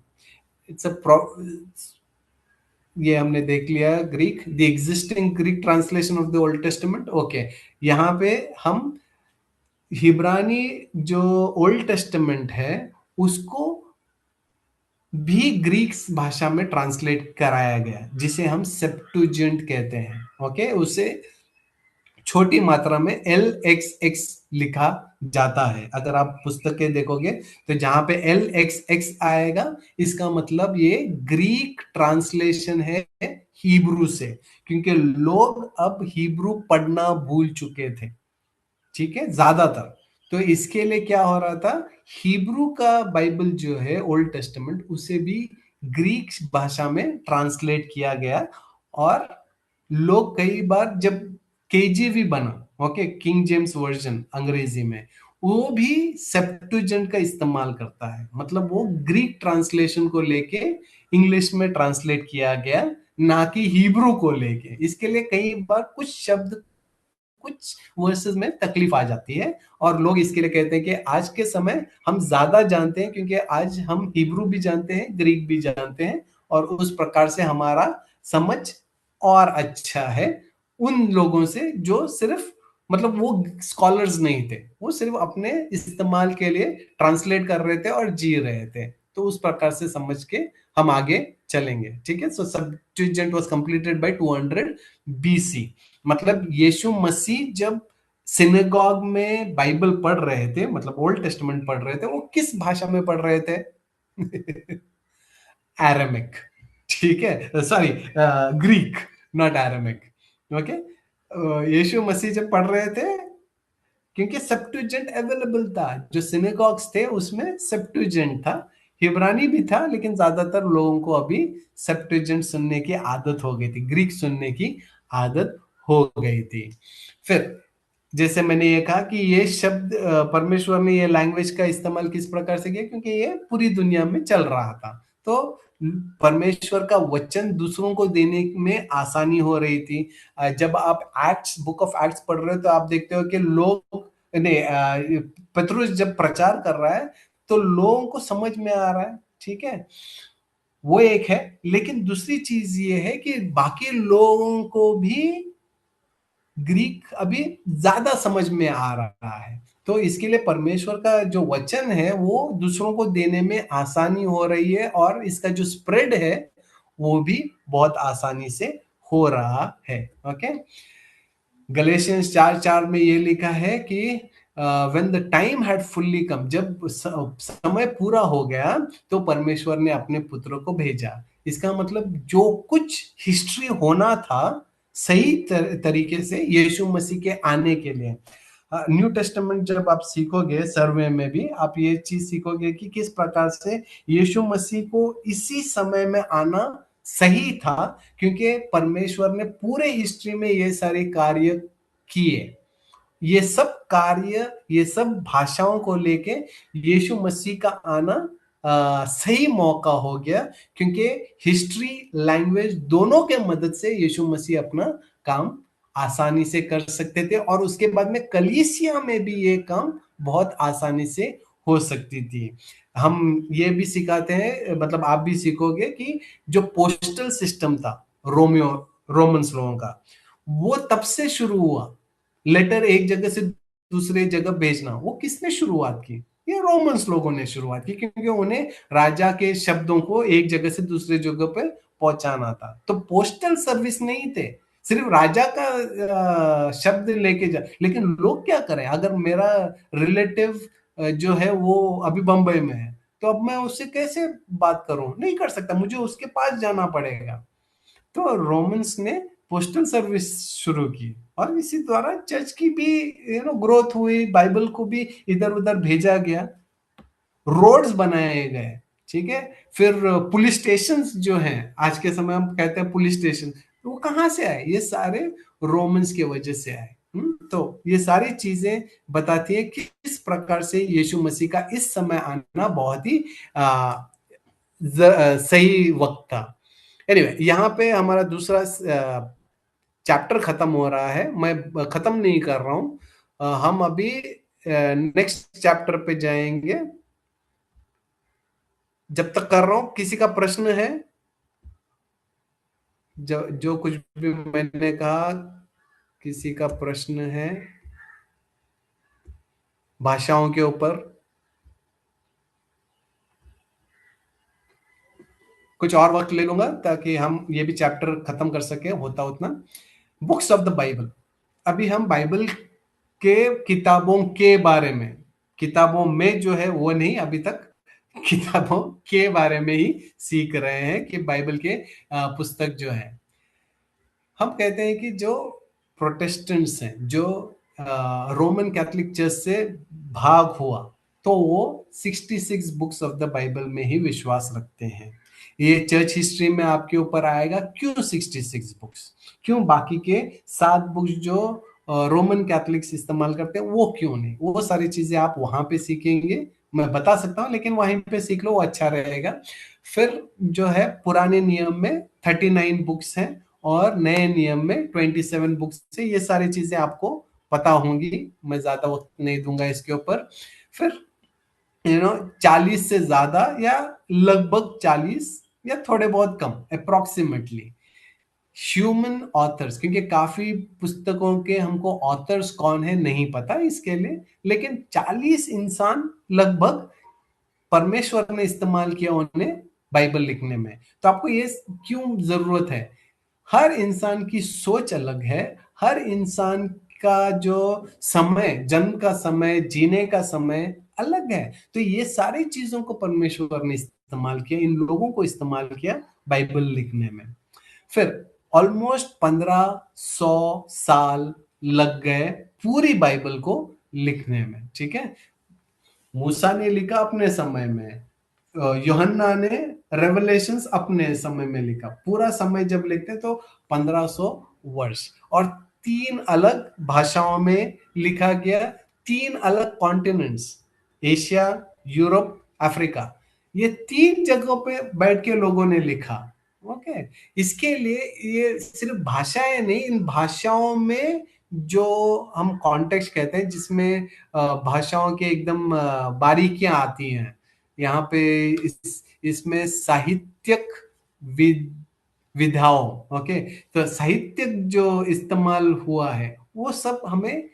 इट्स अ, ये हमने देख लिया Greek, the existing Greek translation of the Old Testament. Okay, यहाँ पे हम हिब्रानी जो ओल्ड टेस्टामेंट है उसको भी ग्रीक भाषा में ट्रांसलेट कराया गया, जिसे हम सेप्टुजिंट कहते हैं। ओके, उसे छोटी मात्रा में LXX लिखा जाता है। अगर आप पुस्तकें देखोगे तो जहां पे LXX आएगा, इसका मतलब ये ग्रीक ट्रांसलेशन है हिब्रू से, क्योंकि लोग अब हिब्रू पढ़ना भूल चुके थे, ठीक है, ज्यादातर। तो इसके लिए क्या हो रहा था, हिब्रू का बाइबल जो है ओल्ड टेस्टामेंट, उसे भी ग्रीक भाषा में ट्रांसलेट किया गया। और लोग कई बार जब केजीवी बना, ओके, किंग जेम्स वर्जन अंग्रेजी में, वो भी सेप्टुजेंट का इस्तेमाल करता है, मतलब वो ग्रीक ट्रांसलेशन को लेके इंग्लिश में ट्रांसलेट किया गया, ना कि हिब्रू को लेके। इसके लिए कई बार कुछ शब्द, कुछ वर्सेस में तकलीफ आ जाती है, और लोग इसके लिए कहते हैं कि आज के समय हम ज्यादा जानते हैं, क्योंकि आज हम हिब्रू भी जानते हैं, ग्रीक भी जानते हैं, और उस प्रकार से हमारा समझ और अच्छा है उन लोगों से जो सिर्फ, मतलब वो स्कॉलर्स नहीं थे, वो सिर्फ अपने इस्तेमाल के लिए ट्रांसलेट कर रहे थे और जी रहे थे। तो उस प्रकार से समझ के हम आगे चलेंगे। ठीक है, सो सबट्यूजेंट वाज कंप्लीटेड बाय 200 BC। मतलब यीशु मसीह जब सिनेगॉग में बाइबल पढ़ रहे थे, मतलब ओल्ड टेस्टामेंट पढ़ रहे थे, वो किस भाषा में पढ़ रहे थे? एरामिक। ठीक है, sorry, Greek, not Aramaic. Okay, यीशु मसीह जब पढ़ रहे थे, क्योंकि सेप्टुजेंट अवेलेबल था, जो सिनेगॉग्स थे उसमें सेप्टुजेंट था, हिब्रानी भी था, लेकिन ज्यादातर लोगों को अभी सेप्टुजेंट सुनने की आदत हो गई थी, ग्रीक सुनने की आदत हो गई थी। फिर जैसे मैंने ये कहा कि ये शब्द, परमेश्वर ने ये लैंग्वेज का इस्तेमाल किस प्रकार से किया, क्योंकि ये पूरी दुनिया में चल रहा था। तो परमेश्वर का वचन दूसरों को देने में आसानी हो रही थी। जब आप एक्ट्स, बुक ऑफ एक्ट्स पढ़ रहे हो तो आप देखते हो कि लोग ने, पतरस जब प्रचार कर रहा है तो लोगों को समझ में आ रहा है, ठीक है, वो एक है। लेकिन दूसरी चीज ये है कि बाकी लोगों को भी ग्रीक अभी ज्यादा समझ में आ रहा है। तो इसके लिए परमेश्वर का जो वचन है वो दूसरों को देने में आसानी हो रही है, और इसका जो स्प्रेड है वो भी बहुत आसानी से हो रहा है। ओके, गलेशियंस 4:4 में ये लिखा है कि when the time had fully come, जब समय पूरा हो गया तो परमेश्वर ने अपने पुत्र को भेजा। इसका मतलब जो कुछ हिस्ट्री होना था सही तरीके से यीशु मसीह के आने के लिए, न्यू टेस्टामेंट जब आप सीखोगे सर्वे में भी आप ये चीज सीखोगे कि किस प्रकार से यीशु मसीह को इसी समय में आना सही था, क्योंकि परमेश्वर ने पूरे हिस्ट्री में ये सारे कार्य किए। ये सब कार्य, ये सब भाषाओं को लेके यीशु मसीह का आना सही मौका हो गया, क्योंकि हिस्ट्री लैंग्वेज दोनों के मदद से यीशु मसीह अपना काम आसानी से कर सकते थे, और उसके बाद में कलीसिया में भी ये काम बहुत आसानी से हो सकती थी। हम ये भी सिखाते हैं, मतलब आप भी सीखोगे कि जो पोस्टल सिस्टम था रोमन्स लोगों का, वो तब से शुरू हुआ। लेटर एक जगह से दूसरे जगह भेजना, वो किसने शुरुआत की? ये रोमन्स लोगों ने शुरुआत की, क्योंकि उन्हें राजा के शब्दों को एक जगह से दूसरे जगह पे पहुंचाना था। तो पोस्टल सर्विस नहीं थे, सिर्फ राजा का शब्द लेके जा। लेकिन लोग क्या करें, अगर मेरा रिलेटिव जो है वो अभी बंबई में है, तो अब मैं उससे कैसे बात करूं? नहीं कर सकता, मुझे उसके पास जाना पड़ेगा। तो रोमन्स ने पोस्टल सर्विस शुरू की, और इसी द्वारा चर्च की भी ग्रोथ हुई, बाइबल को भी इधर उधर भेजा गया, रोड्स बनाए गए। ठीक है, फिर पुलिस स्टेशन जो हैं, आज के समय हम कहते हैं पुलिस स्टेशन, वो कहां से आए? ये सारे रोमन्स की वजह से आए। तो ये सारी चीजें बताती है कि किस प्रकार से यीशु मसीह का इस समय आना बहुत ही सही वक्त था। एनीवे, यहाँ पे हमारा दूसरा चैप्टर खत्म हो रहा है। मैं खत्म नहीं कर रहा हूं, हम अभी नेक्स्ट चैप्टर पे जाएंगे। जब तक कर रहा हूं, किसी का प्रश्न है? जो जो कुछ भी मैंने कहा, किसी का प्रश्न है भाषाओं के ऊपर? कुछ और वक्त ले लूंगा ताकि हम ये भी चैप्टर खत्म कर सके होता उतना। बुक्स ऑफ द बाइबल, अभी हम बाइबल के किताबों के बारे में, किताबों में जो है वो नहीं, अभी तक किताबों के बारे में ही सीख रहे हैं कि बाइबल के पुस्तक जो है। हम कहते हैं कि जो प्रोटेस्टेंट्स हैं, जो रोमन कैथोलिक चर्च से भाग हुआ, तो वो 66 बुक्स ऑफ द बाइबल में ही विश्वास रखते हैं। ये चर्च हिस्ट्री में आपके ऊपर आएगा, क्यों 66 बुक्स, क्यों बाकी के 7 बुक्स जो रोमन कैथोलिक्स इस्तेमाल करते हैं वो क्यों नहीं? वो सारी चीजें आप वहां पे सीखेंगे, मैं बता सकता हूँ, लेकिन वहीं पे सीख लो, वो अच्छा रहेगा। फिर जो है पुराने नियम में 39 बुक्स हैं, और नए नियम में 27 बुक्स से, ये सारी चीजें आपको पता होंगी, मैं ज्यादा वक्त नहीं दूंगा इसके ऊपर। फिर 40 से ज्यादा, या लगभग 40, या थोड़े बहुत कम, अप्रोक्सीमेटली ह्यूमन ऑथर्स, क्योंकि काफी पुस्तकों के हमको ऑथर्स कौन है नहीं पता इसके लिए, लेकिन 40 इंसान लगभग परमेश्वर ने इस्तेमाल किया उन्हें बाइबल लिखने में। तो आपको ये क्यों जरूरत है? हर इंसान की सोच अलग है, हर इंसान का जो समय, जन्म का समय, जीने का समय अलग है। तो ये सारी चीजों को परमेश्वर ने इस्तेमाल किया, इन लोगों को इस्तेमाल किया बाइबल लिखने में। फिर ऑलमोस्ट 1500 साल लग गए पूरी बाइबल को लिखने में। ठीक है, मूसा ने लिखा अपने समय में, यूहन्ना ने रेवलेशंस अपने समय में लिखा। पूरा समय जब लिखते तो 1500 वर्ष, और 3 अलग भाषाओं में लिखा गया, 3 अलग कॉन्टिनेंट्स, एशिया, यूरोप, अफ्रीका, ये 3 जगहों पे बैठ के लोगों ने लिखा। ओके, इसके लिए ये सिर्फ भाषाएं नहीं, इन भाषाओं में जो हम कॉन्टेक्स्ट कहते हैं, जिसमें भाषाओं के एकदम बारीकियां आती हैं, यहाँ पे इसमें साहित्यक विधाओं, ओके, तो साहित्यक जो इस्तेमाल हुआ है वो सब हमें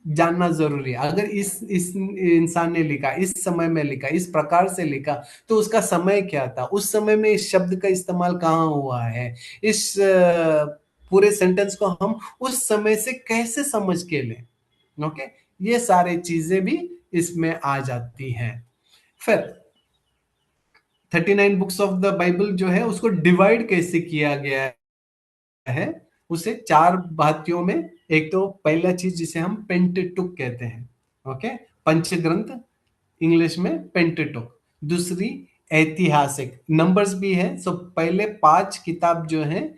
जानना जरूरी है। अगर इस इंसान ने लिखा, इस समय में लिखा, इस प्रकार से लिखा, तो उसका समय क्या था, उस समय में इस शब्द का इस्तेमाल कहाँ हुआ है, इस पूरे सेंटेंस को हम उस समय से कैसे समझ के लें। ओके, ये सारे चीजें भी इसमें आ जाती हैं। फिर 39 बुक्स ऑफ द बाइबल जो है उसको डिवाइड कैसे किया गया है? उसे 4 भातियों में, एक तो पहला चीज जिसे हम पेंटेटुक कहते हैं, ओके, पंचग्रंथ, इंग्लिश में पेंटेटुक। दूसरी ऐतिहासिक, नंबर्स भी है, सो पहले 5 किताब जो हैं,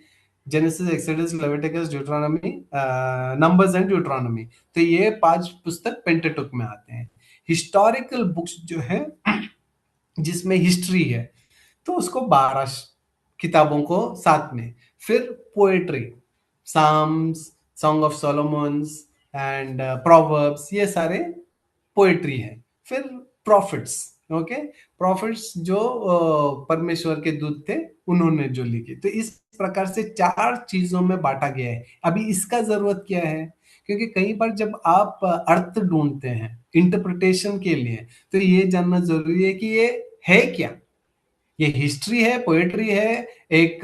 Genesis, Exodus, Leviticus, Deuteronomy, Numbers and Deuteronomy, तो ये 5 पुस्तक पेंटेटुक में आते हैं। हिस्टोरिकल बुक्स जो है जिसमें हिस्ट्री है, तो उसको 12 किताबों को साथ में। फिर poetry, Psalms, Song of Solomons and Proverbs, ये सारे पोएट्री है। फिर प्रॉफिट्स, ओके, प्रॉफिट्स जो परमेश्वर के दूत थे, उन्होंने जो लिखी। तो इस प्रकार से 4 चीजों में बांटा गया है। अभी इसका जरूरत क्या है, क्योंकि कई बार जब आप अर्थ ढूंढते हैं इंटरप्रिटेशन के लिए, तो ये जानना जरूरी है कि ये है क्या। ये हिस्ट्री है, पोएट्री है, एक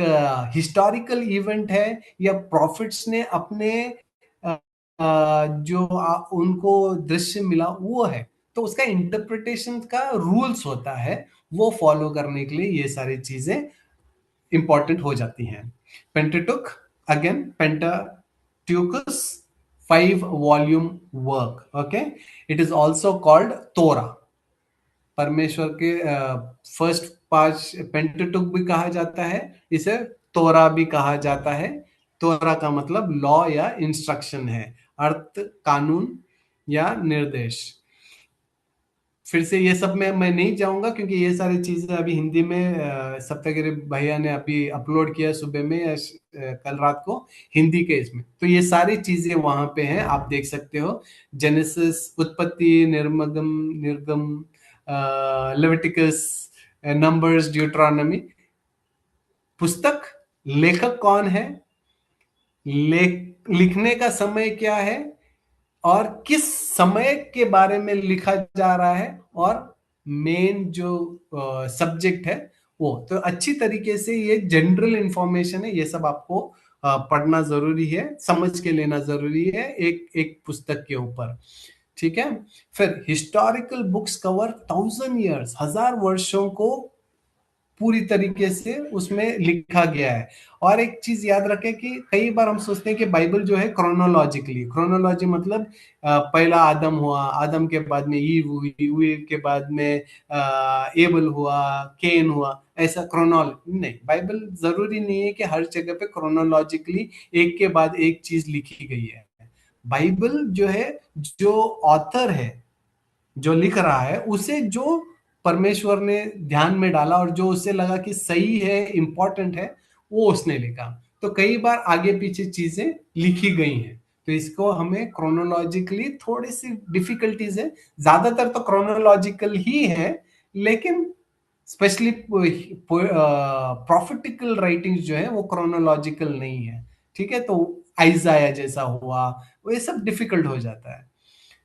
हिस्टोरिकल इवेंट है, या प्रॉफिट्स ने अपने जो उनको दृश्य मिला वो है। तो उसका इंटरप्रिटेशन का रूल्स होता है, वो फॉलो करने के लिए ये सारी चीजें इंपॉर्टेंट हो जाती हैं। Pentateuch, again Pentateuchus, 5 volume work, okay. It is also called Torah. परमेश्वर के फर्स्ट 5 पेंटेटुक भी कहा जाता है, इसे तोरा भी कहा जाता है। तोरा का मतलब लॉ या इंस्ट्रक्शन है, अर्थ, कानून या निर्देश। फिर से ये सब में मैं नहीं जाऊंगा, क्योंकि ये सारी चीजें अभी हिंदी में सप्तगिरी भैया ने अभी अपलोड किया सुबह में या कल रात को, हिंदी के इसमें, तो ये सारी चीजें वहां पे हैं, आप देख सकते हो। जेनेसिस, उत्पत्ति, निर्मगम, निर्गम, लेविटिकस, नंबर्स, ड्यूटरोनॉमी। पुस्तक, लेखक कौन है, लिखने का समय क्या है, और किस समय के बारे में लिखा जा रहा है, और मेन जो सब्जेक्ट है वो, तो अच्छी तरीके से ये जनरल इंफॉर्मेशन है, ये सब आपको पढ़ना जरूरी है, समझ के लेना जरूरी है एक एक पुस्तक के ऊपर, ठीक है। फिर हिस्टोरिकल बुक्स कवर 1000 years, 1000 वर्षों को पूरी तरीके से उसमें लिखा गया है। और एक चीज याद रखें कि कई बार हम सोचते हैं कि बाइबल जो है क्रोनोलॉजिकली, क्रोनोलॉजी मतलब पहला आदम हुआ, आदम के बाद में ईव हुई, ईव के बाद में एबल हुआ, केन हुआ, ऐसा क्रोनोलॉजी नहीं। बाइबल जरूरी नहीं है कि हर जगह पे क्रोनोलॉजिकली एक के बाद एक चीज लिखी गई है। बाइबल जो है, जो ऑथर है, जो लिख रहा है, उसे जो परमेश्वर ने ध्यान में डाला और जो उसे लगा कि सही है, इंपॉर्टेंट है, वो उसने लिखा। तो कई बार आगे पीछे चीजें लिखी गई हैं, तो इसको हमें क्रोनोलॉजिकली थोड़ी सी डिफिकल्टीज है। ज्यादातर तो क्रोनोलॉजिकल ही है, लेकिन स्पेशली प्रॉफिटिकल राइटिंग्स जो है वो क्रोनोलॉजिकल नहीं है, ठीक है। तो आइजाया जैसा हुआ, वो ये सब डिफिकल्ट हो जाता है।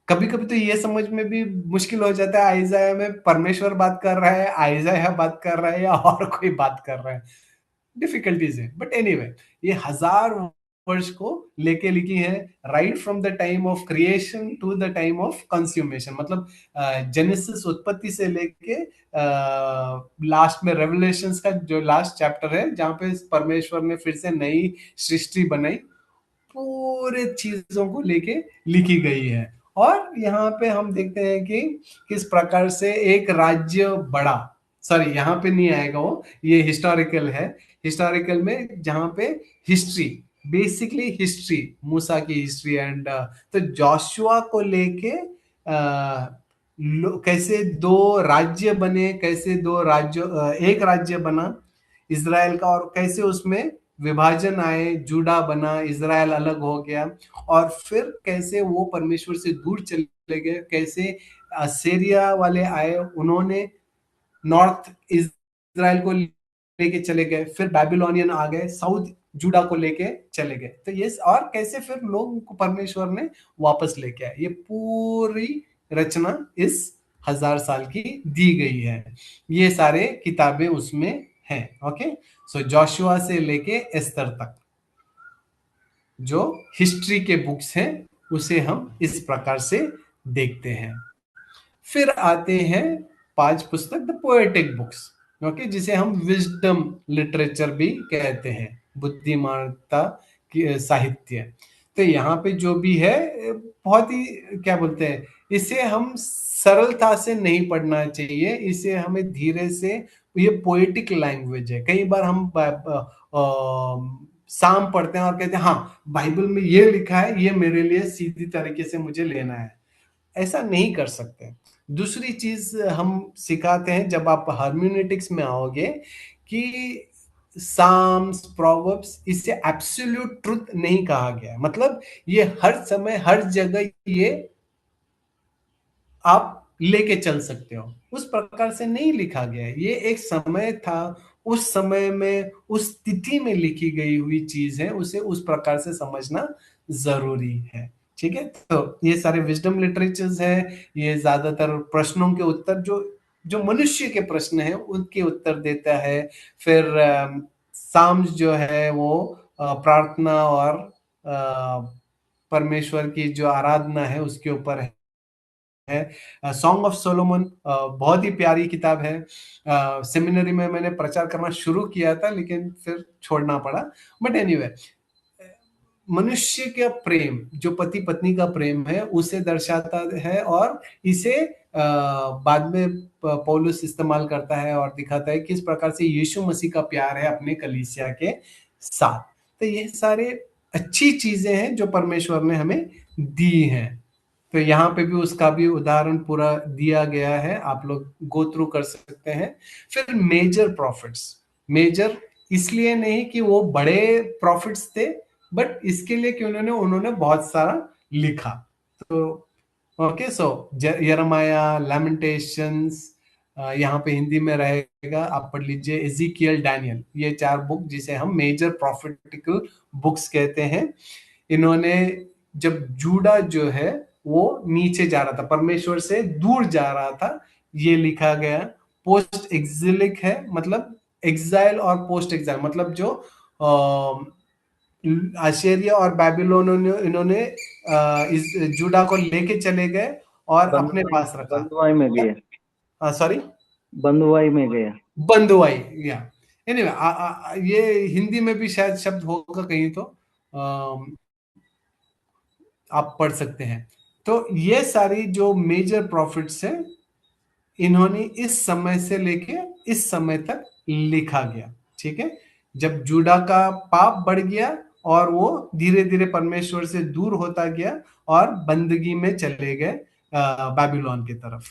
कभी कभी तो ये समझ में भी मुश्किल हो जाता है, आइजाया में परमेश्वर बात कर रहा है, आइजाया बात कर रहा है, या और कोई बात कर रहा है, डिफिकल्टीज है। बट एनीवे, ये 1000 वर्ष को लेके लिखी है, right from the time of creation to the time of consummation, मतलब जेनेसिस, उत्पत्ति से लेके लास्ट में रेवलेशंस का जो लास्ट चैप्टर है, जहां पे परमेश्वर ने फिर से नई सृष्टि बनाई, पूरे चीजों को लेके लिखी गई है। और यहाँ पे हम देखते हैं कि किस प्रकार से एक राज्य बड़ा, सॉरी यहाँ पे नहीं आएगा वो, ये हिस्टोरिकल है। हिस्टोरिकल में जहाँ पे हिस्ट्री, बेसिकली हिस्ट्री, मूसा की हिस्ट्री एंड तो जोशुआ को लेके कैसे 2 राज्य बने, कैसे 2 राज्य, एक राज्य बना इसराइल का, और कैसे उसमें विभाजन आए, जूडा बना, इसराइल अलग हो गया, और फिर कैसे वो परमेश्वर से दूर चले गए, कैसे असीरिया वाले आए, उन्होंने नॉर्थ इसराइल को लेके चले गए, फिर बैबिलोनियन आ गए, साउथ जूडा को लेके चले गए। तो ये, और कैसे फिर लोगों को परमेश्वर ने वापस लेके आए, ये पूरी रचना इस 1000 साल की दी गई है। ये सारे किताबें उसमें हैं, ओके। सो जोशुआ से लेके एस्तर तक जो हिस्ट्री के बुक्स हैं, उसे हम इस प्रकार से देखते हैं। फिर आते हैं 5 पुस्तक, द पोएटिक बुक्स, ओके, जिसे हम विजडम लिटरेचर भी कहते हैं, बुद्धिमानता साहित्य। तो यहाँ पे जो भी है बहुत ही क्या बोलते हैं, इसे हम सरलता से नहीं पढ़ना चाहिए, इसे हमें धीरे से, ये पोएटिक लैंग्वेज है। कई बार हम साम पढ़ते हैं और कहते हैं हाँ बाइबल में ये लिखा है, ये मेरे लिए सीधी तरीके से मुझे लेना है। ऐसा नहीं कर सकते। दूसरी चीज हम सिखाते हैं जब आप हर्मेनेटिक्स में आओगे कि साम्स प्रोवर्ब्स, इसे एब्सोल्यूट ट्रुथ नहीं कहा गया, मतलब ये हर समय हर जगह ये आप लेके चल सकते हो, उस प्रकार से नहीं लिखा गया है। ये एक समय था, उस समय में उस तिथि में लिखी गई हुई चीज है, उसे उस प्रकार से समझना जरूरी है। ठीक है, तो ये सारे विजडम लिटरेचर्स है, ये ज्यादातर प्रश्नों के उत्तर, जो जो मनुष्य के प्रश्न है उनके उत्तर देता है। फिर साम्स जो है वो प्रार्थना और परमेश्वर की जो आराधना है उसके ऊपर है। सॉन्ग ऑफ सोलोमन बहुत ही प्यारी किताब है। सेमिनरी में मैंने प्रचार करना शुरू किया था लेकिन फिर छोड़ना पड़ा। बट एनीवे, मनुष्य का प्रेम, जो पति पत्नी का प्रेम है उसे दर्शाता है, और इसे बाद में पौलुस इस्तेमाल करता है और दिखाता है किस प्रकार से यीशु मसीह का प्यार है अपने कलीसिया के साथ। तो ये सारे अच्छी चीजें हैं जो परमेश्वर ने हमें दी हैं। तो यहाँ पे भी उसका भी उदाहरण पूरा दिया गया है, आप लोग गो थ्रू कर सकते हैं। फिर मेजर प्रॉफिट्स, मेजर इसलिए नहीं कि वो बड़े प्रॉफिट्स थे, बट इसके लिए कि उन्होंने उन्होंने बहुत सारा लिखा। तो ओके, सो यरमाया, लैमेंटेशंस, यहाँ पे हिंदी में रहेगा, आप पढ़ लीजिए, एजिकियल, डैनियल, ये 4 बुक जिसे हम मेजर प्रॉफिटिकल बुक्स कहते हैं। इन्होंने, जब जूडा जो है वो नीचे जा रहा था, परमेश्वर से दूर जा रहा था, ये लिखा गया। पोस्ट एक्सिलिक है, मतलब एग्जाइल और पोस्ट एग्जाइल, मतलब जो आशेरिया और बेबीलोन इन्होंने इस जूडा को लेके चले गए और अपने बंधुआई पास रखा। बंधुआई में गया। सॉरी, बंधुआई में गया। बंधुआई, या एनीवे, ये हिंदी में भी शायद शब्द होगा कहीं, तो आप पढ़ सकते हैं। तो ये सारी जो मेजर प्रॉफिट्स हैं, इन्होंने इस समय से लेके इस समय तक लिखा गया। ठीक है, जब जूडा का पाप बढ़ गया और वो धीरे धीरे परमेश्वर से दूर होता गया और बंदगी में चले गए बेबीलोन की तरफ।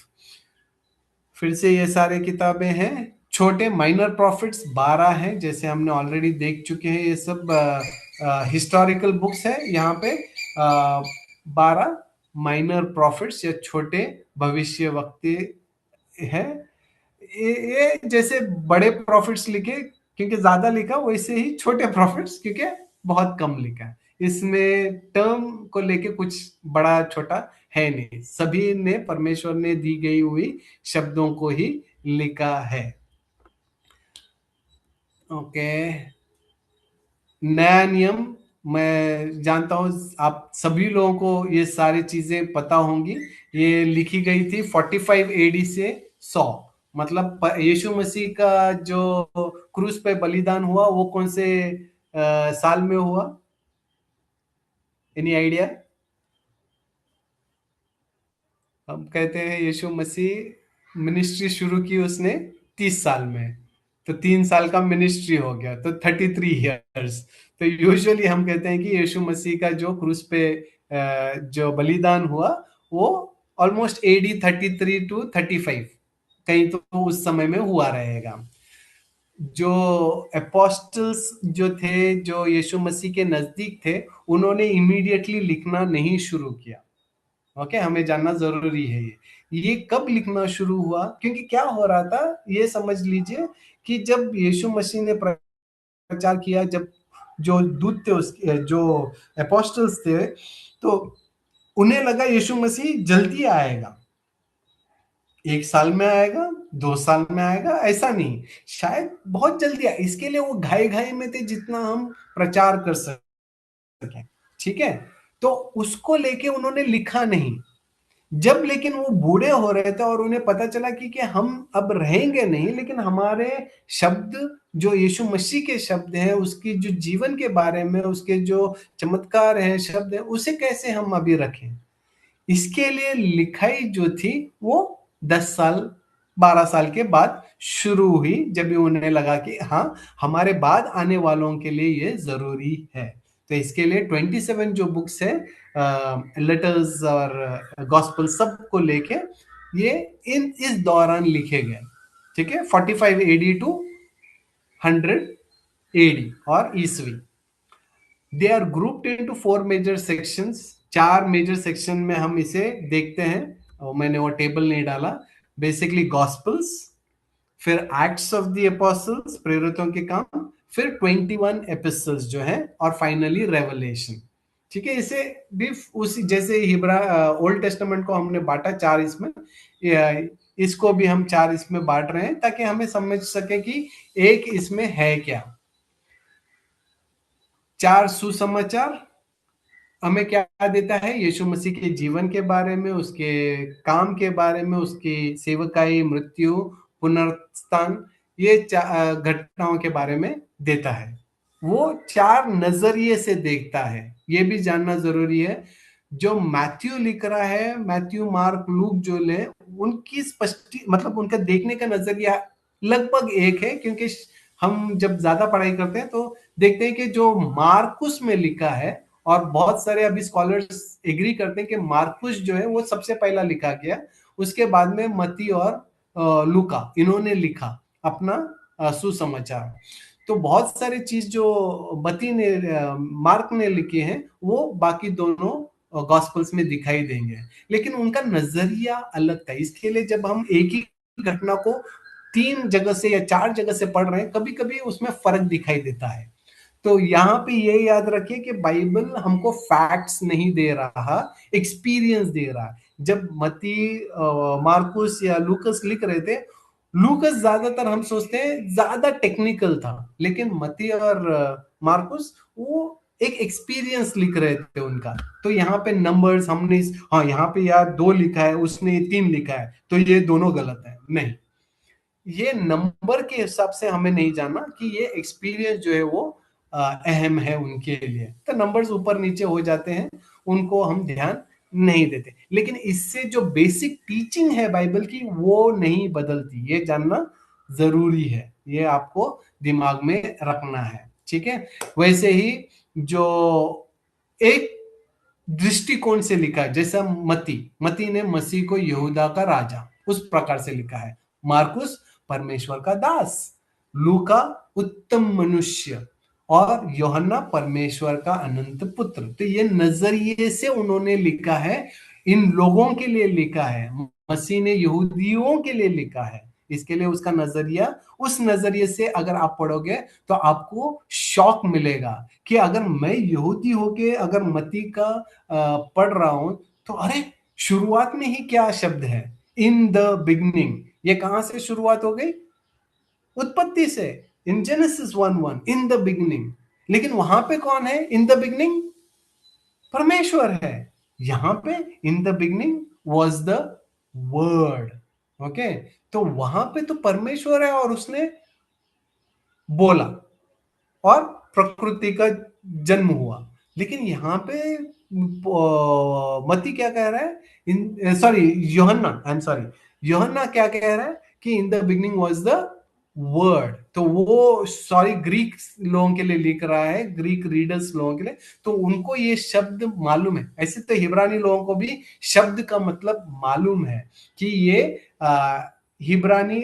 फिर से ये सारे किताबें हैं। छोटे माइनर प्रॉफिट्स 12 हैं, जैसे हमने ऑलरेडी देख चुके हैं। ये सब हिस्टोरिकल बुक्स है। यहाँ पे 12 माइनर प्रॉफिट्स या छोटे भविष्य वक्ते है। ये जैसे बड़े प्रॉफिट्स लिखे क्योंकि ज्यादा लिखा, वैसे ही छोटे प्रॉफिट्स क्योंकि बहुत कम लिखा। इसमें टर्म को लेके कुछ बड़ा छोटा है नहीं, सभी ने परमेश्वर ने दी गई हुई शब्दों को ही लिखा है। ओके, नया नियम, मैं जानता हूं आप सभी लोगों को ये सारी चीजें पता होंगी। ये लिखी गई थी 45 एडी से 100, मतलब यीशु मसीह का जो क्रूस पे बलिदान हुआ वो कौन से साल में हुआ? Any idea? हम कहते हैं यीशु मसीह मिनिस्ट्री शुरू की उसने 30 साल में, तो 3 साल का मिनिस्ट्री हो गया, तो 33 ईयर्स। तो यूजुअली हम कहते हैं कि यीशु मसीह का जो क्रूस पे जो बलिदान हुआ वो ऑलमोस्ट एडी 33 टू 35 कहीं तो उस समय में हुआ रहेगा। जो एपोस्टल्स जो थे, जो यीशु मसीह के नजदीक थे, उन्होंने इमीडिएटली लिखना नहीं शुरू किया। ओके, हमें जानना जरूरी है ये कब लिखना शुरू हुआ। क्योंकि क्या हो रहा था ये समझ लीजिए कि जब यीशु मसीह ने प्रचार किया, जब जो दूत थे उसके, जो एपोस्टल्स थे, तो उन्हें लगा यीशु मसीह जल्दी आएगा, 1 साल में आएगा, 2 साल में आएगा, ऐसा नहीं, शायद बहुत जल्दी आए। इसके लिए वो घाई घाई में थे जितना हम प्रचार कर सके। ठीक है, तो उसको लेके उन्होंने लिखा नहीं। जब लेकिन वो बूढ़े हो रहे थे और उन्हें पता चला कि हम अब रहेंगे नहीं, लेकिन हमारे शब्द जो यीशु मसीह के शब्द हैं, उसकी जो जीवन के बारे में, उसके जो चमत्कार हैं, शब्द हैं, उसे कैसे हम अभी रखें। इसके लिए लिखाई जो थी वो 10 साल 12 साल के बाद शुरू हुई, जब उन्हें लगा कि हाँ, हमारे बाद आने वालों के लिए ये जरूरी है। तो इसके लिए 27 जो बुक्स है, लेटर्स और गॉस्पेल सब को लेके ये इस दौरान लिखे गए। ठीक है, 45 एडी टू 100 एडी और ईसवी। They are grouped into 4 major sections. 4 major section में हम इसे देखते हैं, और मैंने वो टेबल नहीं डाला। बेसिकली गॉस्पेल्स, फिर एक्ट्स ऑफ द एपोस्टल्स, प्रेरितों के काम, फिर 21 एपिसोड्स जो है, और फाइनली रेवलेशन। ठीक है, इसे भी उसी जैसे हिब्रा ओल्ड टेस्टामेंट को हमने बांटा 4 इसमें, इसको भी हम 4 इसमें बांट रहे हैं, ताकि हमें समझ सके कि एक इसमें है क्या। 4 सुसमाचार हमें क्या देता है, यीशु मसीह के जीवन के बारे में, उसके काम के बारे में, उसकी सेवकाई, मृत्यु, पुनरुत्थान, ये घटनाओं के बारे में देता है। वो 4 नजरिए से देखता है, ये भी जानना जरूरी है। जो मैथ्यू लिख रहा है, मैथ्यू, मार्क, लूक जो ले, उनकी स्पष्टी मतलब उनका देखने का नजरिया लगभग एक है, क्योंकि हम जब ज्यादा पढ़ाई करते हैं तो देखते हैं कि जो मार्कुस में लिखा है, और बहुत सारे अभी स्कॉलर्स एग्री करते हैं कि मार्कुस जो है वो सबसे पहला लिखा गया, उसके बाद में मती और लूका, इन्होंने लिखा अपना सुसमाचार। तो बहुत सारी चीज जो मती ने, मार्क ने लिखी हैं, वो बाकी दोनों गॉस्पेल्स में दिखाई देंगे, लेकिन उनका नजरिया अलग था। इसके लिए जब हम एक ही घटना को 3 जगह से या 4 जगह से पढ़ रहे हैं, कभी कभी उसमें फर्क दिखाई देता है। तो यहाँ पे ये याद रखिए कि बाइबल हमको फैक्ट्स नहीं दे रहा, एक्सपीरियंस दे रहा है। जब मती, मार्कुस या लूकस लिख रहे थे, लूकस ज्यादातर हम सोचते हैं ज्यादा टेक्निकल था, लेकिन मती और मार्कुस वो एक एक्सपीरियंस लिख रहे थे उनका। तो यहाँ पे नंबर्स हमने हाँ, यहाँ पे यार 2 लिखा है, उसने 3 लिखा है, तो ये दोनों गलत है, नहीं। ये नंबर के हिसाब से हमें नहीं जानना कि ये एक्सपीरियंस जो है वो अहम है उनके लिए। तो नंबर्स ऊपर नीचे हो जाते हैं, उनको हम ध्यान नहीं देते, लेकिन इससे जो बेसिक टीचिंग है बाइबल की वो नहीं बदलती, ये जानना जरूरी है, ये आपको दिमाग में रखना है। ठीक है, वैसे ही जो एक दृष्टिकोण से लिखा है, जैसा मती ने मसीह को यहूदा का राजा उस प्रकार से लिखा है, मार्कुस परमेश्वर का दास, लूका उत्तम मनुष्य, और योहन्ना परमेश्वर का अनंत पुत्र। तो ये नजरिए से उन्होंने लिखा है, इन लोगों के लिए लिखा है। मसीह ने यहूदियों के लिए लिखा है, इसके लिए उसका नजरिया, उस नजरिए से अगर आप पढ़ोगे तो आपको शॉक मिलेगा कि अगर मैं यहूदी होके अगर मती का पढ़ रहा हूं, तो अरे शुरुआत में ही क्या शब्द है, इन द बिगनिंग। ये कहां से शुरुआत हो गई, उत्पत्ति से, इन जेनेसिस 1:1, इन द बिगनिंग। लेकिन वहां पे कौन है, इन द बिगनिंग परमेश्वर है। यहां पे इन the beginning was the word. Okay, तो वहां पे तो परमेश्वर है और उसने बोला और प्रकृति का जन्म हुआ। लेकिन यहाँ पे मती क्या कह रहा है, in sorry Yohanna, I am sorry, Yohanna क्या कह रहा है कि in the beginning was the word. तो वो सॉरी ग्रीक लोगों के लिए लिख रहा है, ग्रीक रीडर्स लोगों के लिए, तो उनको ये शब्द मालूम है। ऐसे तो हिब्रानी लोगों को भी शब्द का मतलब मालूम है कि ये हिब्रानी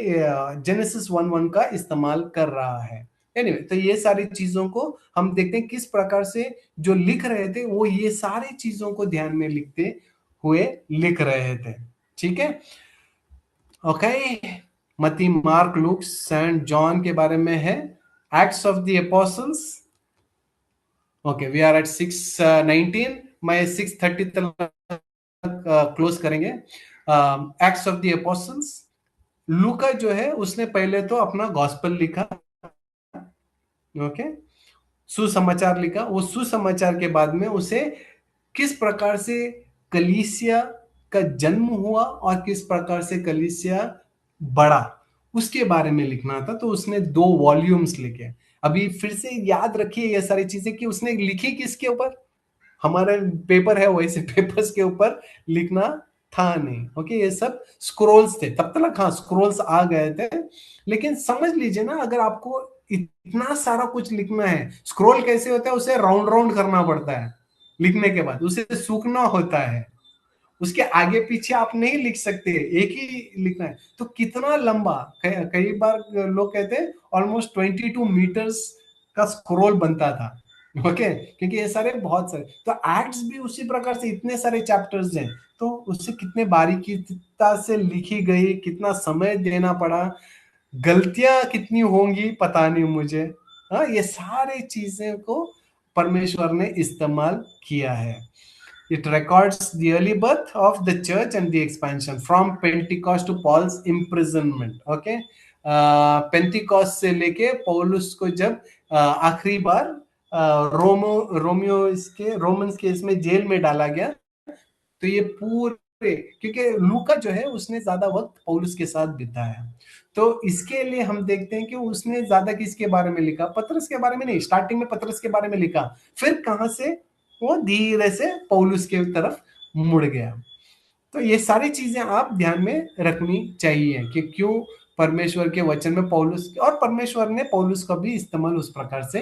जेनेसिस 1:1 का इस्तेमाल कर रहा है। एनीवे, तो ये सारी चीजों को हम देखते हैं किस प्रकार से जो लिख रहे थे वो ये सारी चीजों को ध्यान में लिखते हुए लिख रहे थे। ठीक है, ओके। मती, मार्क, लूक, सेंट जॉन के बारे में है। Acts of the Apostles, okay, we are at 6:19, मैं 6:30 तक क्लोज करेंगे। एक्ट्स ऑफ द एपोस्टल्स, लूका जो है उसने पहले तो अपना गॉस्पेल लिखा, ओके, सुसमाचार लिखा। वो सुसमाचार के बाद में उसे किस प्रकार से कलीसिया का जन्म हुआ और किस प्रकार से कलीसिया बढ़ा, उसके बारे में लिखना था, तो उसने 2 वॉल्यूम्स लिखे। अभी फिर से याद रखिए ये सारी चीजें कि उसने लिखी किसके ऊपर, हमारे पेपर है वैसे पेपर्स के ऊपर लिखना था नहीं। ओके, ये सब स्क्रोल्स थे तब तक। हाँ, स्क्रोल्स आ गए थे, लेकिन समझ लीजिए ना, अगर आपको इतना सारा कुछ लिखना है, स्क्रोल कैसे होता है, उसे राउंड राउंड करना पड़ता है, लिखने के बाद उसे सूखना होता है, उसके आगे पीछे आप नहीं लिख सकते, एक ही लिखना है। तो कितना लंबा, कई बार लोग कहते हैं ऑलमोस्ट 22 मीटर्स का स्क्रोल बनता था। ओके, क्योंकि ये सारे बहुत सारे, तो एक्ट्स भी उसी प्रकार से इतने सारे चैप्टर्स हैं, तो उससे कितने बारीकीता से लिखी गई, कितना समय देना पड़ा, गलतियां कितनी होंगी पता नहीं मुझे। हाँ, ये सारे चीजें को परमेश्वर ने इस्तेमाल किया है। It records the early birth of the church and the expansion from Pentecost to Paul's imprisonment. Okay, Pentecost से लेके पौलुस को जब आखिरी बार रोमियो इसके रोमन्स के इसमें जेल में डाला गया, तो ये पूरे, क्योंकि लूका जो है उसने ज्यादा वक्त पौलुस के साथ बिताया, तो इसके लिए हम देखते हैं कि उसने ज्यादा किसके बारे में लिखा, पतरस के बारे में नहीं, स्टार्टिंग में पतरस के बारे में लिखा, फिर कहां से वो धीरे से पौलुस के तरफ मुड़ गया। तो ये सारी चीजें आप ध्यान में रखनी चाहिए कि क्यों परमेश्वर के वचन में पौलुस, और परमेश्वर ने पौलुस का भी इस्तेमाल उस प्रकार से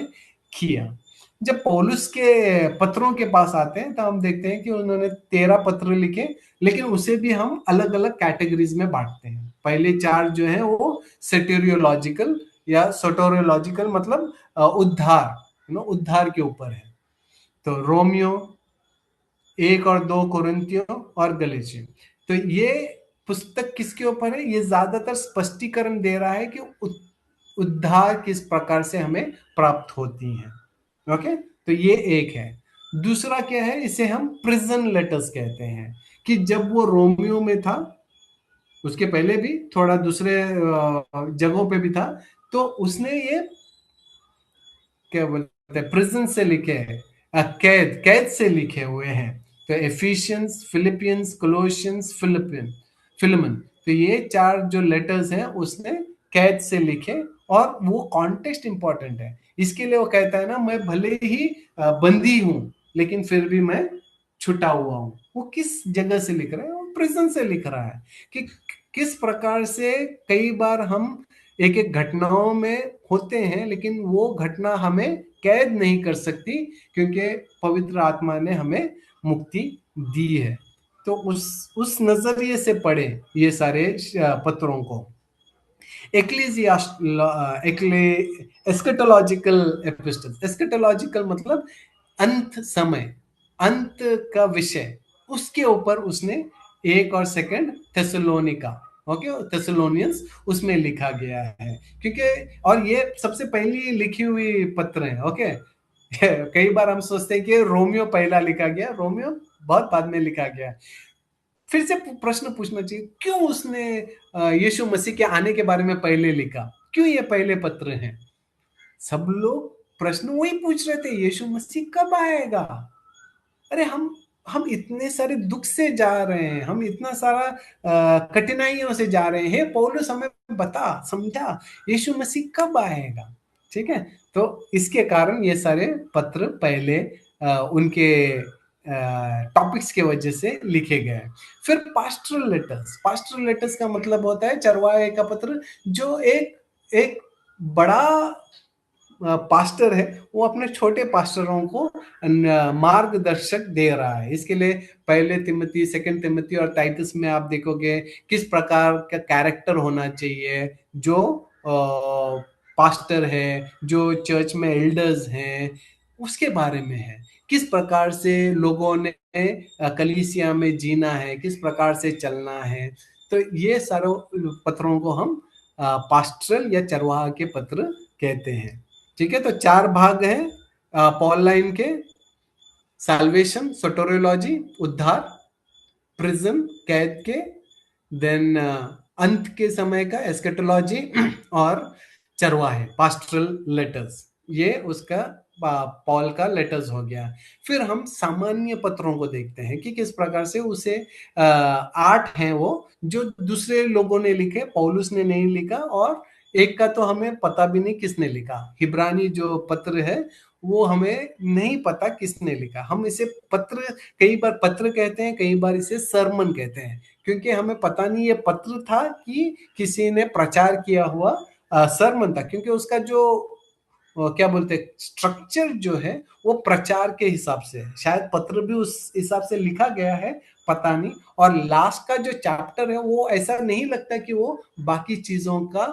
किया। जब पौलुस के पत्रों के पास आते हैं तो हम देखते हैं कि उन्होंने 13 पत्र लिखे, लेकिन उसे भी हम अलग अलग कैटेगरीज में बांटते हैं। पहले 4 जो है वो सेटेरियोलॉजिकल या सोटोरियोलॉजिकल, मतलब उद्धार, उद्धार के ऊपर है। तो रोमियो, 1 और 2 कुरिन्थियों और गलातियों। तो ये पुस्तक किसके ऊपर है, ये ज्यादातर स्पष्टीकरण दे रहा है कि उद्धार किस प्रकार से हमें प्राप्त होती है। ओके, तो ये एक है। दूसरा क्या है, इसे हम प्रिजन लेटर्स कहते हैं, कि जब वो रोमियो में था, उसके पहले भी थोड़ा दूसरे जगहों पे भी था, तो उसने ये क्या बोलते हैं, प्रिजन से लिखे हैं, कैद कैद से लिखे हुए हैं। तो एफिशियंस, फिलिपियंस, कोलोसियंस, फिलिमन, तो ये 4 जो लेटर्स हैं उसने कैद से लिखे, और वो कॉन्टेक्स्ट इंपॉर्टेंट है। इसके लिए वो कहता है ना, मैं भले ही बंदी हूं, लेकिन फिर भी मैं छुटा हुआ हूं। वो किस जगह से लिख रहा है, वो प्रिजन से लिख रहा है, कि किस प्रकार से कई बार हम एक एक घटनाओं में होते हैं, लेकिन वो घटना हमें कैद नहीं कर सकती, क्योंकि पवित्र आत्मा ने हमें मुक्ति दी है। तो उस नजरिए से पढ़े ये सारे पत्रों को। एस्केटोलॉजिकल एपिस्टल, एस्केटोलॉजिकल मतलब अंत समय, अंत का विषय, उसके ऊपर उसने 1 और 2 थेसलोनिका, ओके, थेसलोनियंस, उसमें लिखा गया है, क्योंकि और ये सबसे पहली लिखी हुई पत्र है। ओके, कई बार हम सोचते हैं कि रोमियो पहला लिखा गया, रोमियो बहुत बाद में लिखा गया। फिर से प्रश्न पूछना चाहिए, क्यों उसने यीशु मसीह के आने के बारे में पहले लिखा, क्यों ये पहले पत्र हैं? सब लोग प्रश्न वही पूछ रहे थे, यीशु मसीह कब आएगा? अरे हम इतने सारे दुख से जा रहे हैं, हम इतना सारा कठिनाइयों से जा रहे हैं, पौलुस हमें बता, समझा यीशु मसीह कब आएगा। ठीक है, तो इसके कारण ये सारे पत्र पहले उनके टॉपिक्स के वजह से लिखे गए। फिर पास्टरल लेटर्स, पास्टरल लेटर्स का मतलब होता है चरवाहे का पत्र, जो एक एक बड़ा पास्टर है, वो अपने छोटे पास्टरों को मार्गदर्शक दे रहा है। इसके लिए पहले तिमोथी, 2 तिमोथी और टाइटस में आप देखोगे किस प्रकार का कैरेक्टर होना चाहिए, जो पास्टर है, जो चर्च में एल्डर्स हैं, उसके बारे में है। किस प्रकार से लोगों ने कलीसिया में जीना है, किस प्रकार से चलना है। तो ये सारे पत्रों को हम पास्टरल या चरवाहा के पत्र कहते हैं। ठीक है, तो 4 भाग हैं पॉल लाइन के, साल्वेशन, सोटोरियोलॉजी, उद्धार, प्रिजन, कैद के, देन अंत के समय का एस्केटोलॉजी, और चरवाहे, पास्टरल लेटर्स। ये उसका पॉल का लेटर्स हो गया। फिर हम सामान्य पत्रों को देखते हैं कि किस प्रकार से उसे 8 हैं वो जो दूसरे लोगों ने लिखे, पौलुस ने नहीं लिखा, और एक का तो हमें पता भी नहीं किसने लिखा। हिब्रानी जो पत्र है वो हमें नहीं पता किसने लिखा। हम इसे पत्र, कई बार पत्र कहते हैं, कई बार इसे सरमन कहते हैं, क्योंकि हमें पता नहीं ये पत्र था कि किसी ने प्रचार किया हुआ सरमन था, क्योंकि उसका जो क्या बोलते हैं स्ट्रक्चर जो है वो प्रचार के हिसाब से है। शायद पत्र भी उस हिसाब से लिखा गया है, पता नहीं। और लास्ट का जो चैप्टर है वो ऐसा नहीं लगता कि वो बाकी चीजों का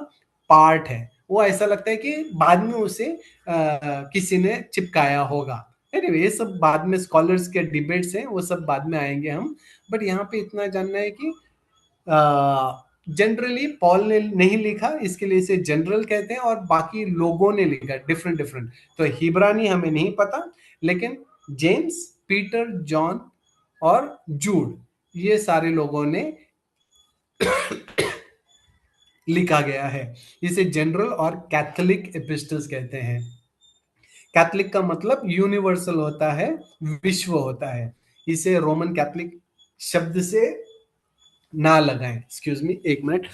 पार्ट है, वो ऐसा लगता है कि बाद में उसे किसी ने चिपकाया होगा। anyway, ये सब बाद में स्कॉलर्स के डिबेट्स हैं, वो सब बाद में आएंगे हम। बट यहाँ पे इतना जानना है कि जनरली पॉल ने नहीं लिखा, इसके लिए इसे जनरल कहते हैं, और बाकी लोगों ने लिखा डिफरेंट डिफरेंट। तो हिब्रानी हमें नहीं पता, लेकिन जेम्स, पीटर, जॉन और जूड, ये सारे लोगों ने लिखा गया है। इसे जनरल और कैथोलिक एपिस्टल्स कहते हैं। कैथोलिक का मतलब यूनिवर्सल होता है, विश्व होता है। इसे रोमन कैथोलिक शब्द से ना लगाएं। एक्सक्यूज मी, एक मिनट।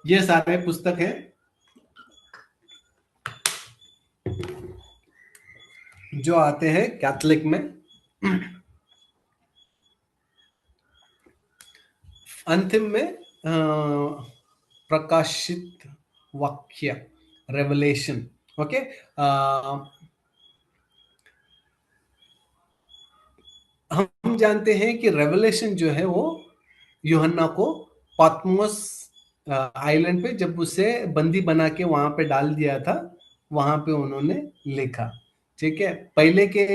ये सारे पुस्तक हैं जो आते हैं कैथोलिक में। अंतिम में प्रकाशित वाक्य, रेवलेशन। ओके, हम जानते हैं कि रेवलेशन जो है वो यूहन्ना को पात्मोस आइलैंड पे जब उसे बंदी बना के वहां पे डाल दिया था, वहां पे उन्होंने लिखा। ठीक है, पहले के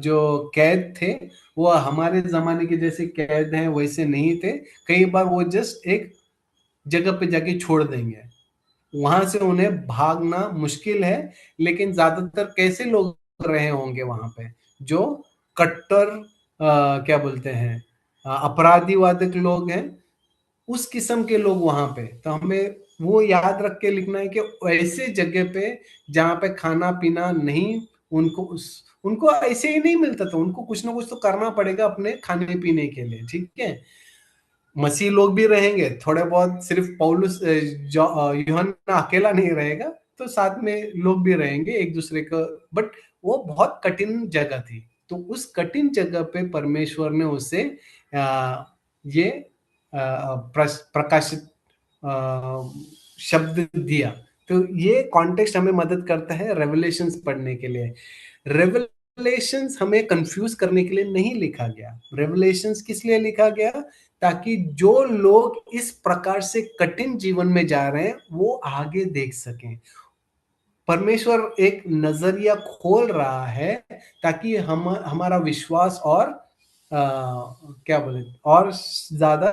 जो कैद थे वो हमारे जमाने के जैसे कैद हैं वैसे नहीं थे। कई बार वो जस्ट एक जगह पे जाके छोड़ देंगे, वहां से उन्हें भागना मुश्किल है। लेकिन ज्यादातर कैसे लोग रहे होंगे वहां पे, जो कट्टर क्या बोलते हैं अपराधीवादक लोग हैं, उस किस्म के लोग वहां पे। तो हमें वो याद रख के लिखना है कि ऐसे जगह पे जहां पे खाना पीना नहीं, उनको ऐसे ही नहीं मिलता, तो उनको कुछ ना कुछ तो करना पड़ेगा अपने खाने पीने के लिए। ठीक है, मसीह लोग भी रहेंगे थोड़े बहुत, सिर्फ पौलुस यूहन्ना अकेला नहीं रहेगा, तो साथ में लोग भी रहेंगे एक दूसरे को। बट वो बहुत कठिन जगह थी, तो उस कठिन जगह पे परमेश्वर ने उसे ये प्रकाशित शब्द दिया। तो ये कॉन्टेक्स्ट हमें मदद करता है रेवलेशंस पढ़ने के लिए। रेवलेशंस हमें कंफ्यूज करने के लिए नहीं लिखा गया। रेवलेशंस किस लिए लिखा गया? ताकि जो लोग इस प्रकार से कठिन जीवन में जा रहे हैं वो आगे देख सकें। परमेश्वर एक नजरिया खोल रहा है ताकि हमारा विश्वास और क्या बोले, और ज्यादा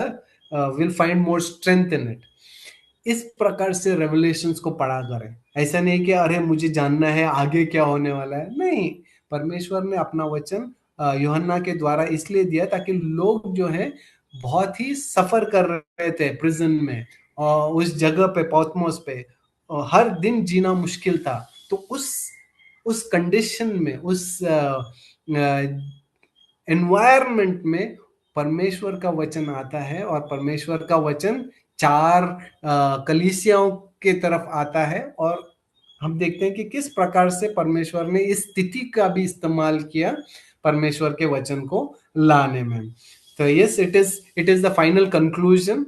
will find more strength in it. इस प्रकार से रेवलेशंस को पढ़ा करें। ऐसा नहीं कि अरे मुझे जानना है आगे क्या होने वाला है, नहीं। परमेश्वर ने अपना वचन यूहन्ना के द्वारा इसलिए दिया ताकि लोग जो है बहुत ही सफर कर रहे थे प्रिजन में, और उस जगह पे पौतमोस पे हर दिन जीना मुश्किल था। तो उस कंडीशन में, उस एनवायरनमेंट में परमेश्वर का वचन आता है, और परमेश्वर का वचन 4 कलीसियाओं के तरफ आता है। और हम देखते हैं कि किस प्रकार से परमेश्वर ने इस स्थिति का भी इस्तेमाल किया परमेश्वर के वचन को लाने में। तो yes, it is the final conclusion.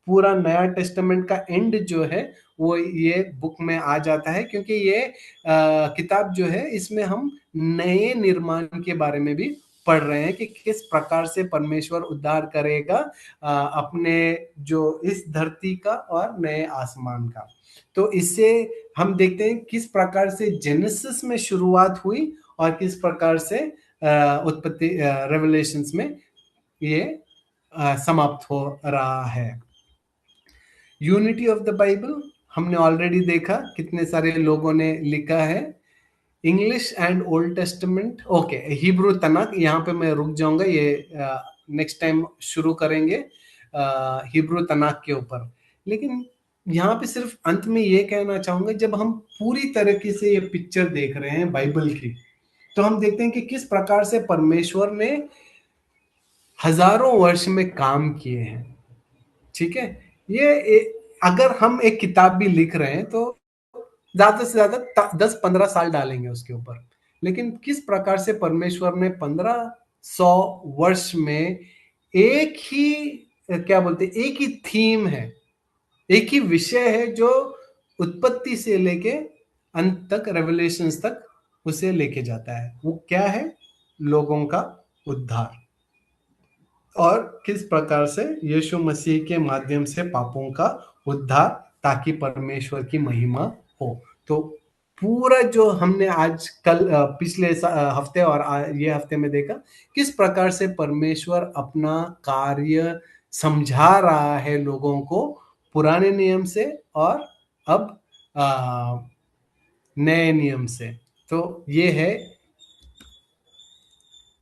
पूरा नया टेस्टामेंट का एंड जो है वो ये बुक में आ जाता है, क्योंकि ये किताब जो है इसमें हम नए निर्माण के बारे में भी पढ़ रहे हैं कि किस प्रकार से परमेश्वर उद्धार करेगा अपने जो इस धरती का और नए आसमान का। तो इससे हम देखते हैं किस प्रकार से जेनेसिस में शुरुआत हुई और किस प्रकार से उत्पत्ति रेवलेशंस में ये समाप्त हो रहा है। यूनिटी ऑफ द बाइबल हमने ऑलरेडी देखा, कितने सारे लोगों ने लिखा है। English and Old Testament, okay, Hebrew Tanakh, यहाँ पे मैं रुक जाऊंगा, ये नेक्स्ट टाइम शुरू करेंगे हिब्रू तनाक के ऊपर। लेकिन यहाँ पे सिर्फ अंत में ये कहना चाहूंगा, जब हम पूरी तरीके से ये पिक्चर देख रहे हैं बाइबल की, तो हम देखते हैं कि किस प्रकार से परमेश्वर ने हजारों वर्ष में काम किए हैं। ठीक है, अगर हम एक किताब भी लिख रहे हैं तो ज्यादा से ज्यादा 10-15 साल डालेंगे उसके ऊपर, लेकिन किस प्रकार से परमेश्वर ने 1500 वर्ष में एक ही, क्या बोलते, एक ही थीम है, एक ही विषय है जो उत्पत्ति से लेके अंत तक, रेवलेशंस तक उसे लेके जाता है। वो क्या है? लोगों का उद्धार, और किस प्रकार से यीशु मसीह के माध्यम से पापों का उद्धार, ताकि परमेश्वर की महिमा हो। तो पूरा जो हमने आज कल पिछले हफ्ते और ये हफ्ते में देखा, किस प्रकार से परमेश्वर अपना कार्य समझा रहा है लोगों को, पुराने नियम से और अब नए नियम से। तो ये है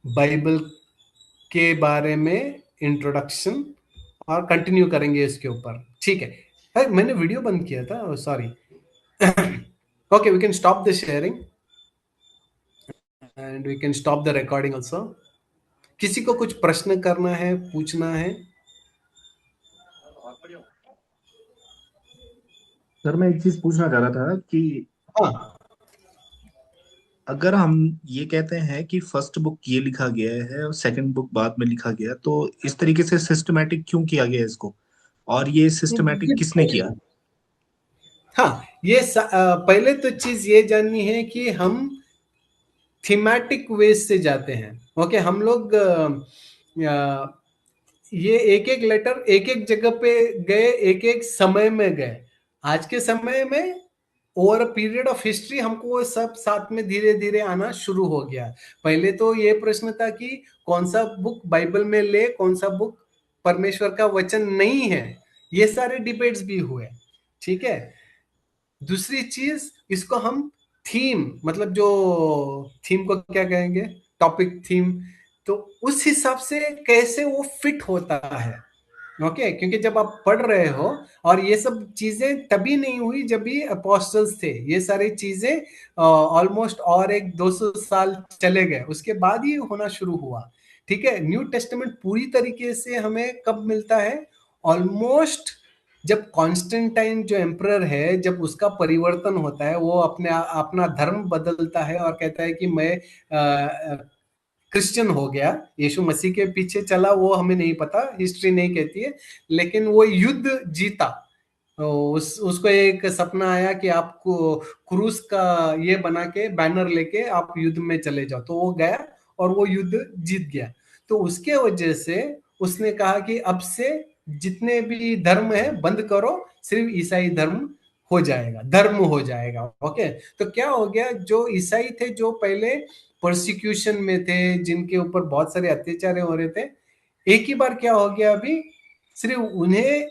बाइबल के बारे में इंट्रोडक्शन, और कंटिन्यू करेंगे इसके ऊपर। ठीक है, अरे मैंने वीडियो बंद किया था, sorry. Okay, we can stop the sharing and we can stop the recording also. किसी को कुछ प्रश्न करना है, पूछना है? सर मैं एक चीज पूछना चाह रहा था कि हाँ, अगर हम ये कहते हैं कि फर्स्ट बुक ये लिखा गया है और सेकंड बुक बाद में लिखा गया, तो इस तरीके से सिस्टमैटिक क्यों किया गया इसको, और ये सिस्टमैटिक किसने किया? हाँ, पहले तो चीज ये जाननी है कि हम थीमेटिक वेज से जाते हैं। ओके, हम लोग ये एक एक लेटर एक एक जगह पे गए, एक एक समय में गए। आज के समय में over a period of history हमको वो सब साथ में धीरे धीरे आना शुरू हो गया। पहले तो ये प्रश्न था कि कौन सा बुक बाइबल में ले, कौन सा बुक परमेश्वर का वचन नहीं है, ये सारे डिबेट्स भी हुए। ठीक है, दूसरी चीज, इसको हम थीम, मतलब जो थीम को क्या कहेंगे, टॉपिक थीम, तो उस हिसाब से कैसे वो फिट होता है। ओके, क्योंकि जब आप पढ़ रहे हो, और ये सब चीजें तभी नहीं हुई जब भी अपोस्टल्स थे, ये सारी चीजें ऑलमोस्ट और एक 200 साल चले गए, उसके बाद ही होना शुरू हुआ। ठीक है, न्यू टेस्टामेंट पूरी तरीके से हमें कब मिलता है? ऑलमोस्ट जब कॉन्स्टेंटाइन जो एम्परर है, जब उसका परिवर्तन होता है, वो अपना धर्म बदलता है और कहता है कि मैं क्रिश्चियन हो गया, यीशु मसीह के पीछे चला, वो हमें नहीं पता, हिस्ट्री नहीं कहती है, लेकिन वो युद्ध जीता। तो उसको एक सपना आया कि आपको क्रूस का ये बना के बैनर लेके आप युद्ध में चले जाओ, तो वो गया और वो युद्ध जीत गया। तो उसके वजह से उसने कहा कि अब से जितने भी धर्म है बंद करो, सिर्फ ईसाई धर्म हो जाएगा। ओके, तो क्या हो गया, जो ईसाई थे, जो पहले प्रोसिक्यूशन में थे, जिनके ऊपर बहुत सारे अत्याचार हो रहे थे, एक ही बार क्या हो गया, अभी सिर्फ उन्हें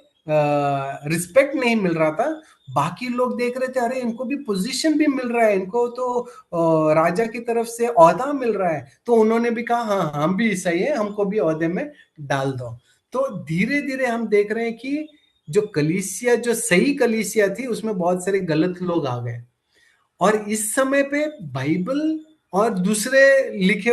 रिस्पेक्ट नहीं मिल रहा था, बाकी लोग देख रहे थे, अरे इनको भी पोजीशन भी मिल रहा है, इनको तो राजा की तरफ से ओहदा मिल रहा है, तो उन्होंने भी कहा हाँ हम भी ईसाई हैं, हमको भी ओहदे में डाल दो। तो धीरे धीरे हम देख रहे हैं कि जो कलीसिया, जो सही कलीसिया थी, उसमें बहुत सारे गलत लोग आ गए। और इस समय पे बाइबल और दूसरे लिखे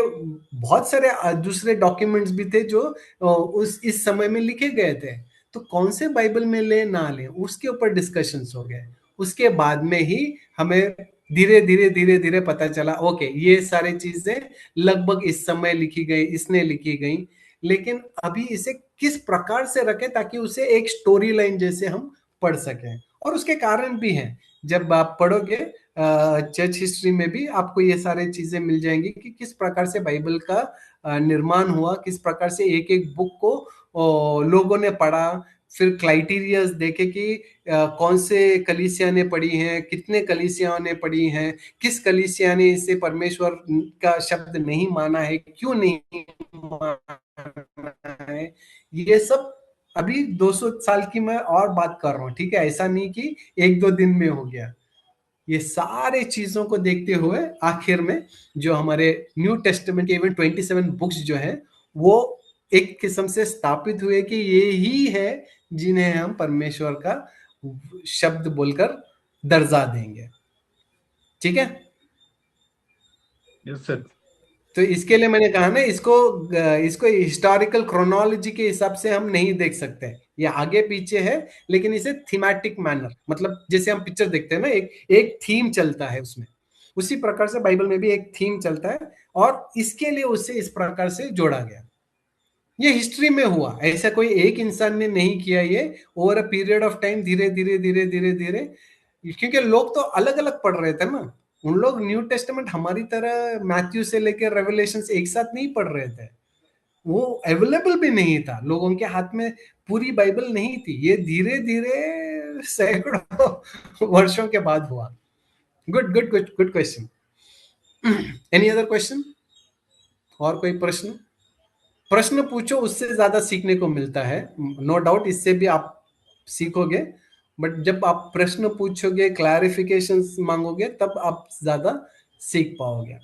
बहुत सारे दूसरे डॉक्यूमेंट्स भी थे जो उस इस समय में लिखे गए थे, तो कौन से बाइबल में ले ना ले, उसके ऊपर डिस्कशंस हो गए। उसके बाद में ही हमें धीरे धीरे धीरे धीरे पता चला, ओके ये सारी चीजें लगभग इस समय लिखी गई, इसने लिखी गई, लेकिन अभी इसे किस प्रकार से रखें ताकि उसे एक स्टोरी लाइन जैसे हम पढ़ सकें। और उसके कारण भी हैं, जब आप पढ़ोगे चर्च हिस्ट्री में भी आपको ये सारे चीजें मिल जाएंगी कि किस प्रकार से बाइबल का निर्माण हुआ, किस प्रकार से एक एक बुक को लोगों ने पढ़ा, फिर क्राइटेरियाज देखे कि कौन से कलीसिया ने पढ़ी हैं, कितने कलीसियाओं ने पढ़ी हैं, किस कलीसिया ने इसे परमेश्वर का शब्द नहीं माना है, क्यों नहीं माना है। ये सब अभी 200 साल की मैं और बात कर रहा हूँ। ठीक है, ऐसा नहीं कि एक दो दिन में हो गया। ये सारे चीजों को देखते हुए आखिर में जो हमारे न्यू टेस्टामेंट के इवन 27 बुक्स जो है, वो एक किस्म से स्थापित हुए कि ये ही है जिन्हें हम परमेश्वर का शब्द बोलकर दर्जा देंगे। ठीक है। Yes sir. तो इसके लिए मैंने कहा ना, इसको इसको हिस्टोरिकल क्रोनोलॉजी के हिसाब से हम नहीं देख सकते, ये आगे पीछे है, लेकिन इसे थीमेटिक मैनर, मतलब जैसे हम पिक्चर देखते हैं ना, एक एक थीम चलता है उसमें, उसी प्रकार से बाइबल में भी एक थीम चलता है, और इसके लिए उसे इस प्रकार से जोड़ा गया। ये हिस्ट्री में हुआ, ऐसा कोई एक इंसान ने नहीं किया, ये over a period of time, धीरे धीरे धीरे धीरे धीरे, क्योंकि लोग तो अलग अलग पढ़ रहे थे ना, उन लोग न्यू टेस्टामेंट हमारी तरह मैथ्यू से लेकर रेवलेशन एक साथ नहीं पढ़ रहे थे, वो अवेलेबल भी नहीं था, लोगों के हाथ में पूरी बाइबल नहीं थी, ये धीरे धीरे सैकड़ों वर्षों के बाद हुआ। Good good good good question. Any other question? और कोई प्रश्न? प्रश्न पूछो, उससे ज्यादा सीखने को मिलता है, नो डाउट, इससे भी आप सीखोगे, बट जब आप प्रश्न पूछोगे, क्लैरिफिकेशन मांगोगे, तब आप ज्यादा सीख पाओगे।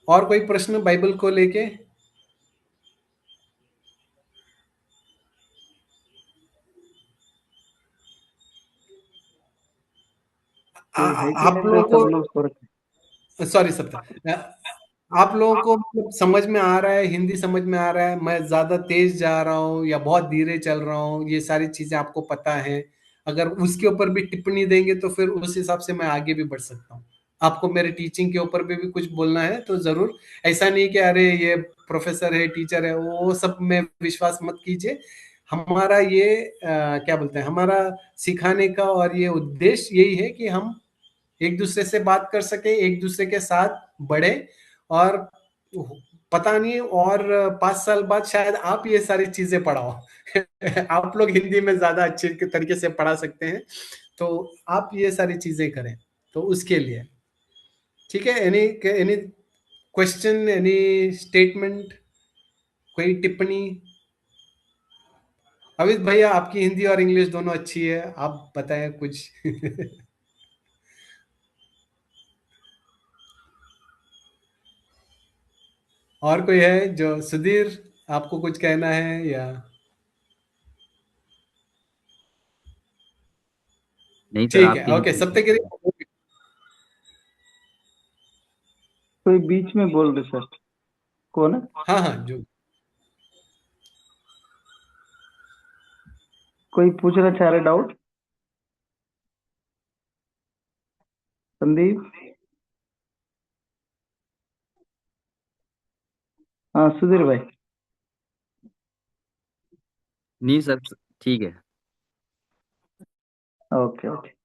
और कोई प्रश्न बाइबल को लेके? कोई है कि आप नहीं, तो लोगों सब लोग सो रखे? को, सॉरी सत्य, आप लोगों को मतलब समझ में आ रहा है, हिंदी समझ में आ रहा है, मैं ज्यादा तेज जा रहा हूँ या बहुत धीरे चल रहा हूँ, ये सारी चीजें आपको पता है? अगर उसके ऊपर भी टिप्पणी देंगे तो फिर उस हिसाब से मैं आगे भी बढ़ सकता हूँ। आपको मेरे टीचिंग के ऊपर भी कुछ बोलना है तो जरूर, ऐसा नहीं कि अरे ये प्रोफेसर है, टीचर है, वो सब में विश्वास मत कीजिए। हमारा ये क्या बोलते हैं, हमारा सिखाने का और ये उद्देश्य यही है कि हम एक दूसरे से बात कर सके, एक दूसरे के साथ बढ़े, और पता नहीं, और 5 साल बाद शायद आप ये सारी चीजें पढ़ाओ। आप लोग हिंदी में ज्यादा अच्छे तरीके से पढ़ा सकते हैं, तो आप ये सारी चीजें करें, तो उसके लिए। ठीक है। Any any question, any statement, कोई टिप्पणी? अमित भैया, आपकी हिंदी और इंग्लिश दोनों अच्छी है, आप बताएं कुछ। और कोई है जो, सुधीर, आपको कुछ कहना है या? नहीं सर, ठीक है, आपकी ओके, हिंदी अच्छी सप्तगिरी। है। कोई बीच में बोल रहे सर, कौन है? हाँ हाँ, जो कोई पूछना चाह रहे डाउट? संदीप? हाँ सुधीर भाई। नहीं सर, ठीक है। Okay okay.